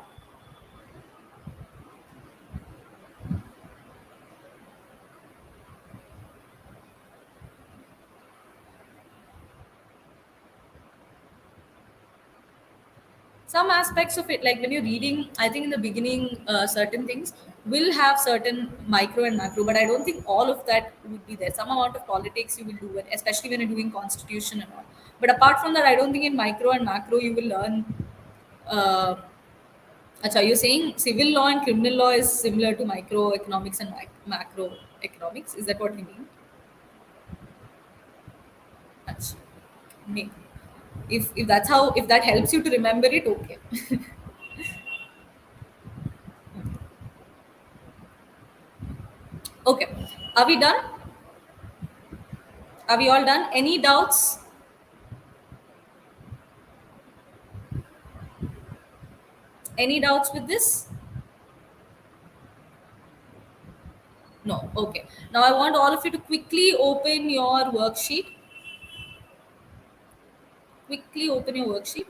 Some aspects of it, like when you're reading, I think in the beginning certain things will have certain micro and macro, but I don't think all of that would be there. Some amount of politics you will do, especially when you're doing constitution and all. But apart from that, I don't think in micro and macro you will learn. Acha, you're saying civil law and criminal law is similar to microeconomics and macroeconomics. Is that what you mean? Acha. Maybe. If that's how, if that helps you to remember it, okay. Okay. Are we done? Are we all done? Any doubts? Any doubts with this? No. Okay. Now I want all of you to quickly open your worksheet. Quickly open your worksheet.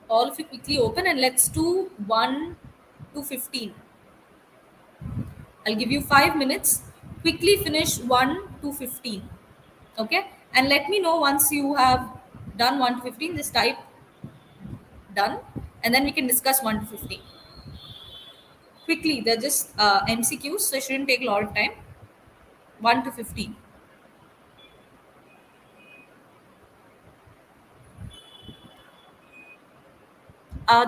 All of you quickly open and let's do 1 to 15. I'll give you 5 minutes. Quickly finish 1 to 15. Okay? And let me know once you have done 1 to 15. Just type done. And then we can discuss 1 to 15. Quickly, they're just MCQs, so it shouldn't take a lot of time. 1 to 15.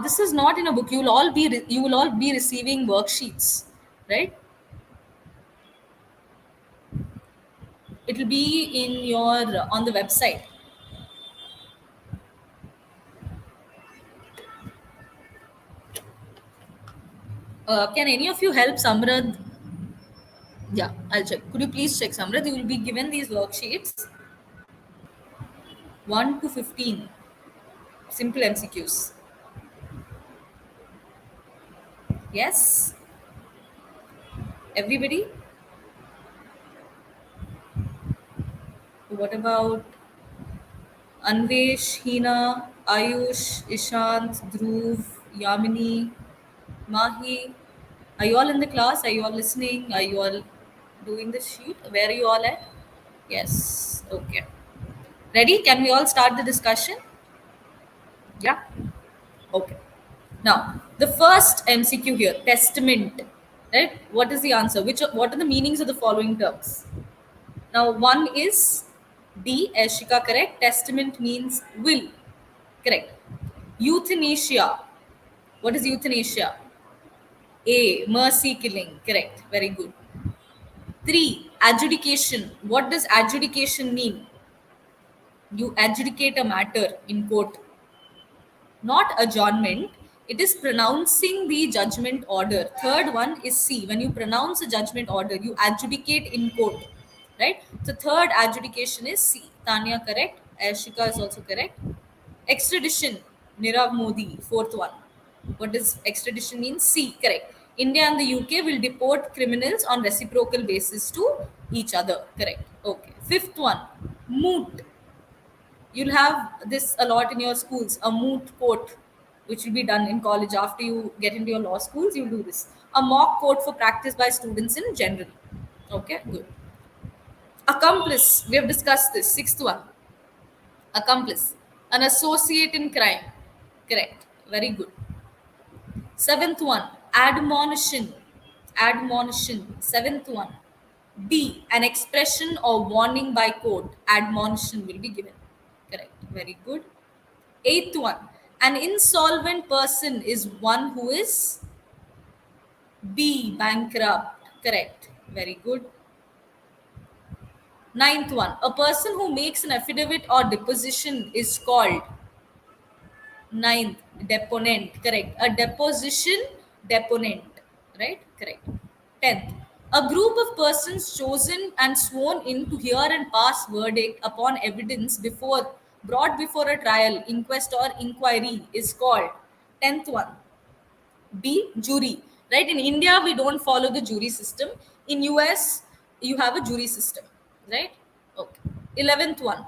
This is not in a book. You will all be receiving worksheets, right? It will be in your on the website. Can any of you help Samrad? Yeah, I'll check. Could you please check, Samrad? You will be given these worksheets 1 to 15. Simple MCQs. Yes? Everybody? What about Anvesh, Hina, Ayush, Ishant, Dhruv, Yamini, Mahi? Are you all in the class? Are you all listening? Are you all doing the sheet? Where are you all at? Yes. Okay. Ready? Can we all start the discussion? Yeah. Okay. Now, the first MCQ here, testament. Right? What is the answer? What are the meanings of the following terms? Now, one is D, Ashika, correct. Testament means will, correct. Euthanasia. What is euthanasia? A, mercy killing, correct. Very good. Three, adjudication. What does adjudication mean? You adjudicate a matter in court, not adjournment. It is pronouncing the judgment order. Third one is C. When you pronounce a judgment order, you adjudicate in court, right? The third adjudication is C. Tanya, correct. Ashika is also correct. Extradition, Nirav Modi, fourth one. What does extradition mean? C, correct. India and the UK will deport criminals on reciprocal basis to each other, correct. Okay. Fifth one, moot. You'll have this a lot in your schools, a moot court, which will be done in college after you get into your law schools. You'll do this. A mock court for practice by students in general. Okay, good. Accomplice, we have discussed this. Sixth one, accomplice, an associate in crime. Correct. Very good. Seventh one, admonition. Admonition. Seventh one. B, an expression or warning by court. Admonition will be given. Correct. Very good. Eighth one, an insolvent person is one who is B, bankrupt. Correct. Very good. Ninth one, a person who makes an affidavit or deposition is called ninth, deponent. Correct. A deposition, deponent. Right? Correct. 10th, a group of persons chosen and sworn in to hear and pass verdict upon evidence brought before a trial, inquest, or inquiry is called 10th one. B, jury. Right? In India, we don't follow the jury system. In US, you have a jury system. Right? Okay. 11th one.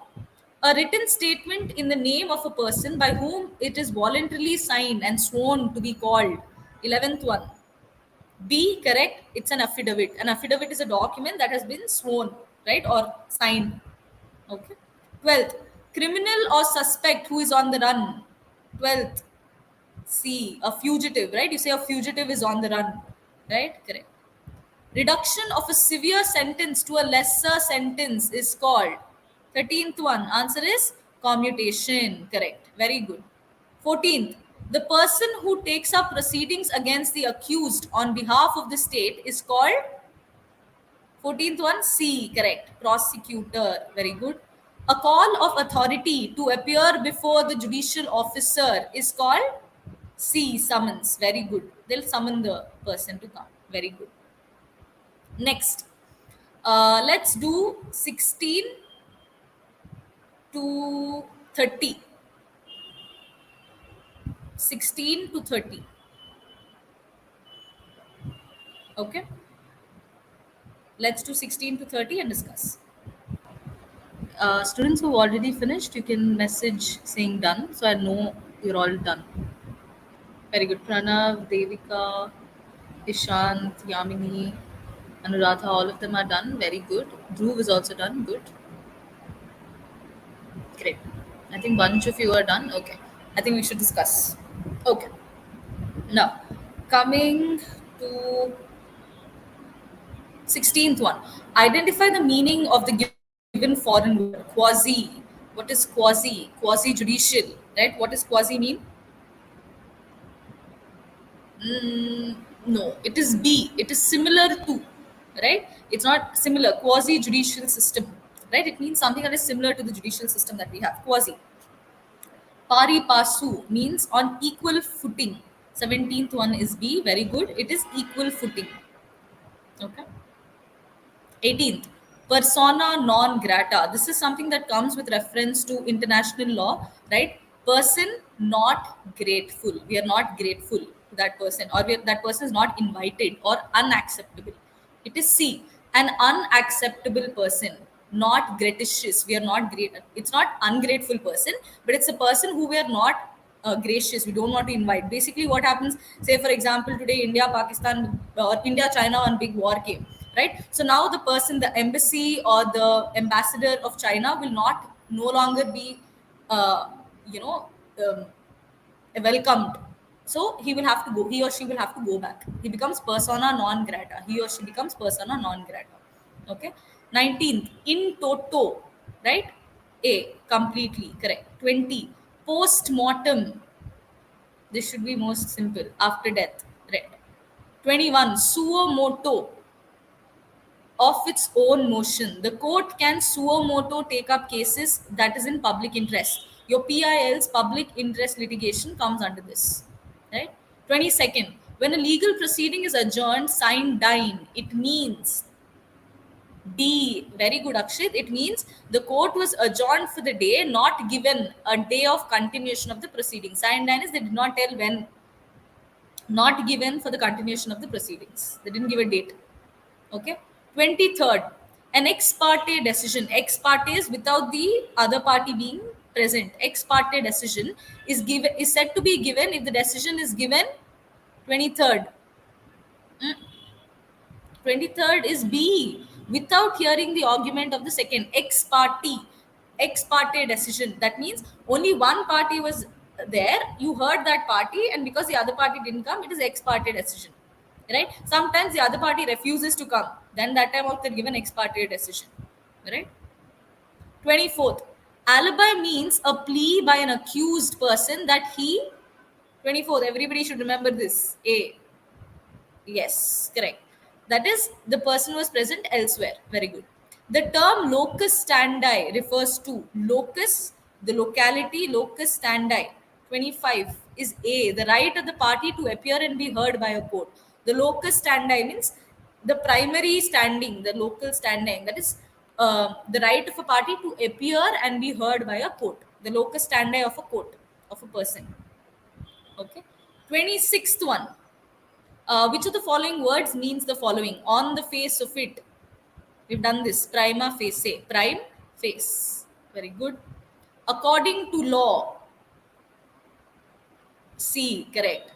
A written statement in the name of a person by whom it is voluntarily signed and sworn to be called. 11th one. B, correct. It's an affidavit. An affidavit is a document that has been sworn, right? Or signed. Okay. 12th. Criminal or suspect who is on the run. 12th. C, a fugitive, right? You say a fugitive is on the run, right? Correct. Reduction of a severe sentence to a lesser sentence is called 13th one. Answer is commutation. Correct. Very good. 14th. The person who takes up proceedings against the accused on behalf of the state is called 14th one. C. Correct. Prosecutor. Very good. A call of authority to appear before the judicial officer is called C. Summons. Very good. They'll summon the person to come. Very good. Next, let's do 16 to 30. 16 to 30. Okay. Let's do 16 to 30 and discuss. Students who already finished, you can message saying done. So I know you're all done. Very good. Pranav, Devika, Ishant, Yamini, Anuradha, all of them are done. Very good. Dhruv is also done. Good. Great. I think bunch of you are done. Okay. I think we should discuss. Okay. Now, coming to 16th one. Identify the meaning of the given foreign word. Quasi. What is quasi? Quasi judicial. Right? What does quasi mean? No, it is B. It is similar to, right? It's not similar. Quasi judicial system, right? It means something that is similar to the judicial system that we have. Quasi. Pari pasu means on equal footing. 17th one is B. Very good. It is equal footing. Okay. 18th, persona non grata. This is something that comes with reference to international law, right? Person not grateful. We are not grateful to that person, or that person is not invited or unacceptable. It is C, an unacceptable person, not gracious. We are not great. It's not ungrateful person, but it's a person who we are not gracious. We don't want to invite. Basically, what happens? Say, for example, today India, Pakistan, or India, China on big war came, right? So now the person, the embassy or the ambassador of China will not no longer be, uh, you know, um, welcomed. So he will have to go. He or she will have to go back. He becomes persona non grata. He or she becomes persona non grata. Okay. 19th, in toto, right? A, completely correct. 20, post mortem. This should be most simple. After death, right? 21, suo moto, of its own motion. The court can suo moto take up cases that is in public interest. Your PIL's public interest litigation comes under this. Right? 22nd, when a legal proceeding is adjourned, signed, dine, it means D. Very good, Akshit. It means the court was adjourned for the day, not given a day of continuation of the proceeding. Signed, dine is they did not tell when, not given for the continuation of the proceedings. They didn't give a date. Okay. 23rd, an ex parte decision. Ex parte is without the other party being present. Ex parte decision is said to be given if the decision is given 23rd. 23rd is B, without hearing the argument of the second. Ex parte decision. That means only one party was there, you heard that party, and because the other party didn't come, it is ex parte decision. Right? Sometimes the other party refuses to come, then that time also they're given ex parte decision. Right? 24th, alibi means a plea by an accused person that he. 24th, everybody should remember this. A. Yes, correct. That is, the person was present elsewhere. Very good. The term locus standi refers to locus, the locality, locus standi. 25 is A, the right of the party to appear and be heard by a court. The locus standi means the primary standing, the local standing. That is the right of a party to appear and be heard by a court. The locus standi of a court, of a person. Okay. 26th one. Which of the following words means the following? On the face of it. We've done this. Prima facie. Prime face. Very good. According to law. C. Correct.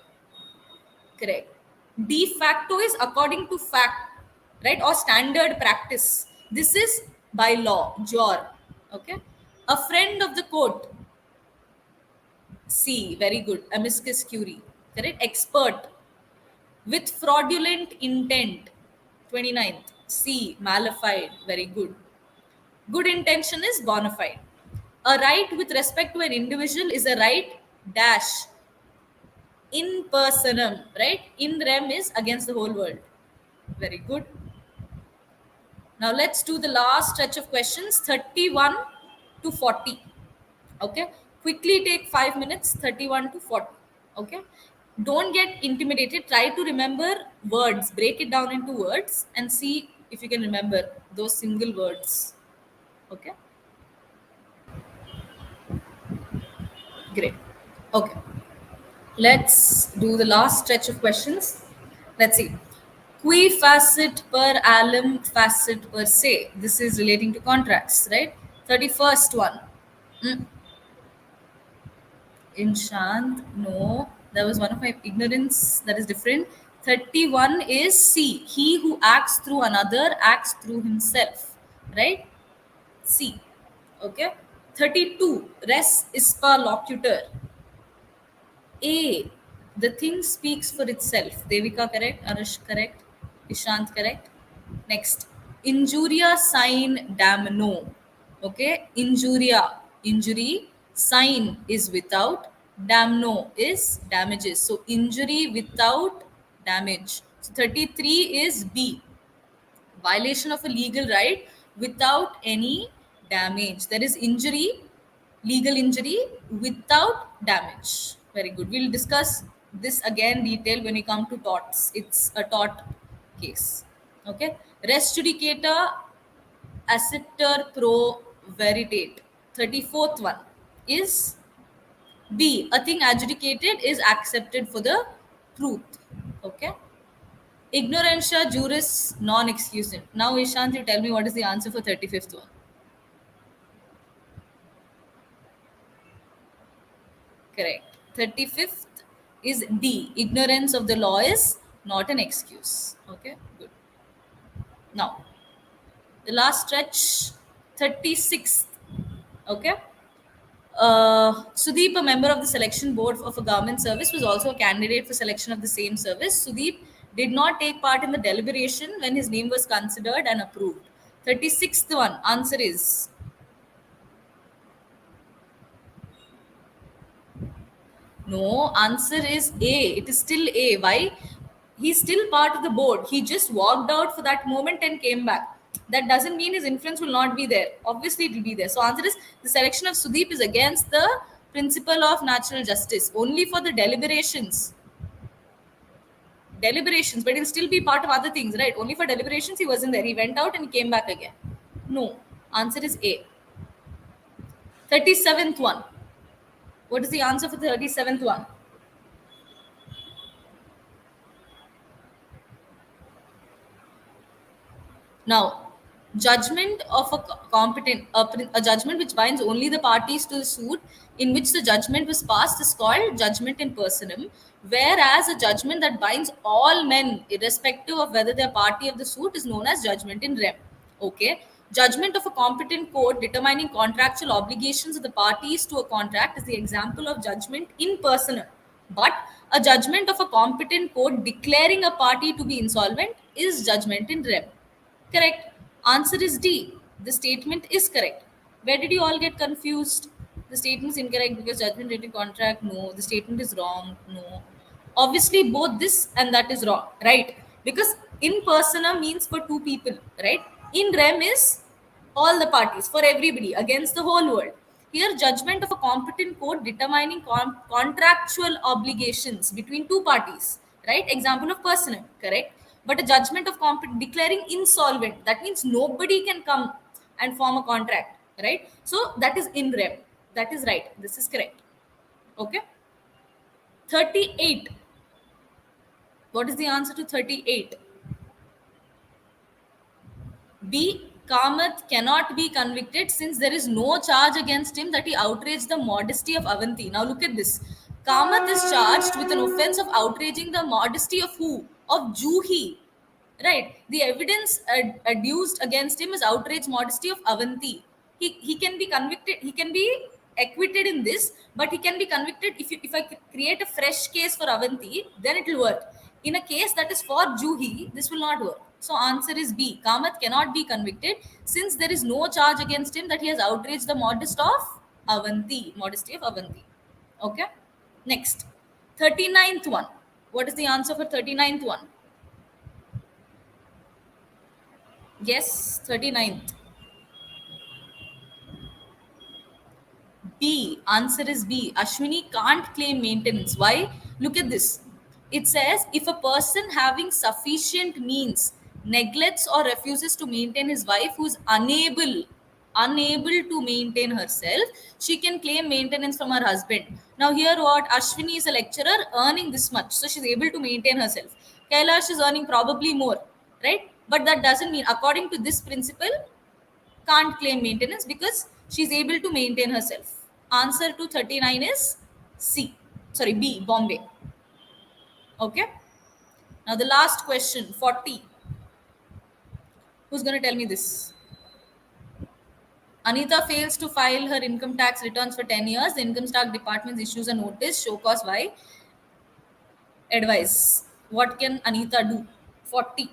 Correct. De facto is according to fact, right? Or standard practice. This is by law. Jor. Okay. A friend of the court. C. Very good. Amicus curiae. Correct. Expert. With fraudulent intent. 29th, C, malified. Very good. Good intention is bona fide. A right with respect to an individual is a right dash in personam, right? In rem is against the whole world. Very good. Now let's do the last stretch of questions, 31 to 40. Okay, quickly take 5 minutes, 31 to 40. Okay, don't get intimidated, try to remember words, break it down into words and see if you can remember those single words. Okay, great. Okay, let's do the last stretch of questions. Let's see. Qui facet per allum facet per se. This is relating to contracts, right? 31st one. Enchant, no. That was one of my ignorance. That is different. 31 is C. He who acts through another acts through himself. Right? C. Okay. 32. Res ispa locutor. A. The thing speaks for itself. Devika correct. Arush correct. Ishant correct. Next. Injuria sign damno. Okay. Injuria. Injury. Sign is without. Damno is damages. So injury without damage. So 33 is B. Violation of a legal right without any damage. There is injury, legal injury without damage. Very good. We'll discuss this again detail when we come to torts. It's a tort case. Okay. Res judicata asseter pro veritate. 34th one is B. A thing adjudicated is accepted for the truth. Okay. Ignorantia juris non excusum. Now, Ishant, you tell me what is the answer for 35th one. Correct. 35th is D. Ignorance of the law is not an excuse. Okay, good. Now, the last stretch, 36th. Okay. Sudeep, a member of the selection board of a government service, was also a candidate for selection of the same service. Sudeep did not take part in the deliberation when his name was considered and approved. 36th one, answer is no, answer is A. It is still A. Why? He's still part of the board. He just walked out for that moment and came back. That doesn't mean his influence will not be there. Obviously, it will be there. So, answer is the selection of Sudeep is against the principle of natural justice. Only for the deliberations. Deliberations, but he'll still be part of other things, right? Only for deliberations, he wasn't there. He went out and he came back again. No. Answer is A. 37th one. What is the answer for the 37th one? Now, judgment of a competent, a judgment which binds only the parties to the suit in which the judgment was passed is called judgment in personam, whereas a judgment that binds all men, irrespective of whether they are party of the suit, is known as judgment in rem. Okay. Judgment of a competent court determining contractual obligations of the parties to a contract is the example of judgment in personam. But a judgment of a competent court declaring a party to be insolvent is judgment in rem. Correct. Answer is D. The statement is correct. Where did you all get confused? The statement is incorrect because judgment written contract. No. The statement is wrong. No. Obviously, both this and that is wrong, right? Because in persona means for two people, right? In rem is all the parties, for everybody, against the whole world. Here, judgment of a competent court determining contractual obligations between two parties, right? Example of personal, correct? But a judgment of declaring insolvent, that means nobody can come and form a contract, right? So that is in rem. That is right. This is correct. Okay. 38. What is the answer to 38? B. Kamath cannot be convicted since there is no charge against him that he outraged the modesty of Avanti. Now look at this. Kamath is charged with an offense of outraging the modesty of who? Of Juhi. Right. The evidence adduced against him is outraged modesty of Avanti. He can be convicted. He can be acquitted in this, but he can be convicted if I create a fresh case for Avanti, then it will work. In a case that is for Juhi, this will not work. So answer is B. Kamath cannot be convicted since there is no charge against him that he has outraged the modesty of Avanti. Okay. Next. 39th one. What is the answer for 39th one? Yes, 39th. B. Answer is B. Ashwini can't claim maintenance. Why? Look at this. It says if a person having sufficient means neglects or refuses to maintain his wife who is unable to maintain herself, she can claim maintenance from her husband. Now here what? Ashwini is a lecturer earning this much, so she's able to maintain herself. Kailash is earning probably more, right? But that doesn't mean, according to this principle, can't claim maintenance because she's able to maintain herself. Answer to 39 is C. Sorry, B, Bombay. Okay. Now the last question, 40. Who's going to tell me this? Anita fails to file her income tax returns for 10 years. The income tax department issues a notice. Show cause why. Advice. What can Anita do? 40.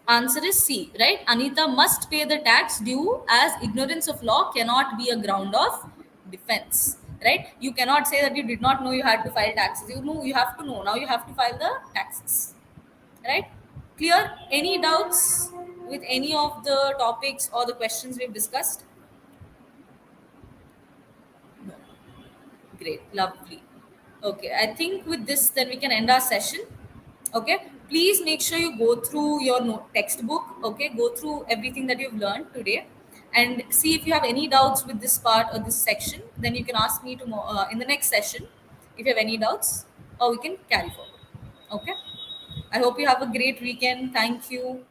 Answer is C, right? Anita must pay the tax due as ignorance of law cannot be a ground of defense, right? You cannot say that you did not know you had to file taxes. You know, you have to know. Now you have to file the taxes, right? Clear? Any doubts with any of the topics or the questions we've discussed? No. Great, lovely. Okay, I think with this, then we can end our session. Okay, please make sure you go through your textbook. Okay, go through everything that you've learned today and see if you have any doubts with this part or this section. Then you can ask me tomorrow in the next session if you have any doubts, or we can carry forward. Okay, I hope you have a great weekend. Thank you.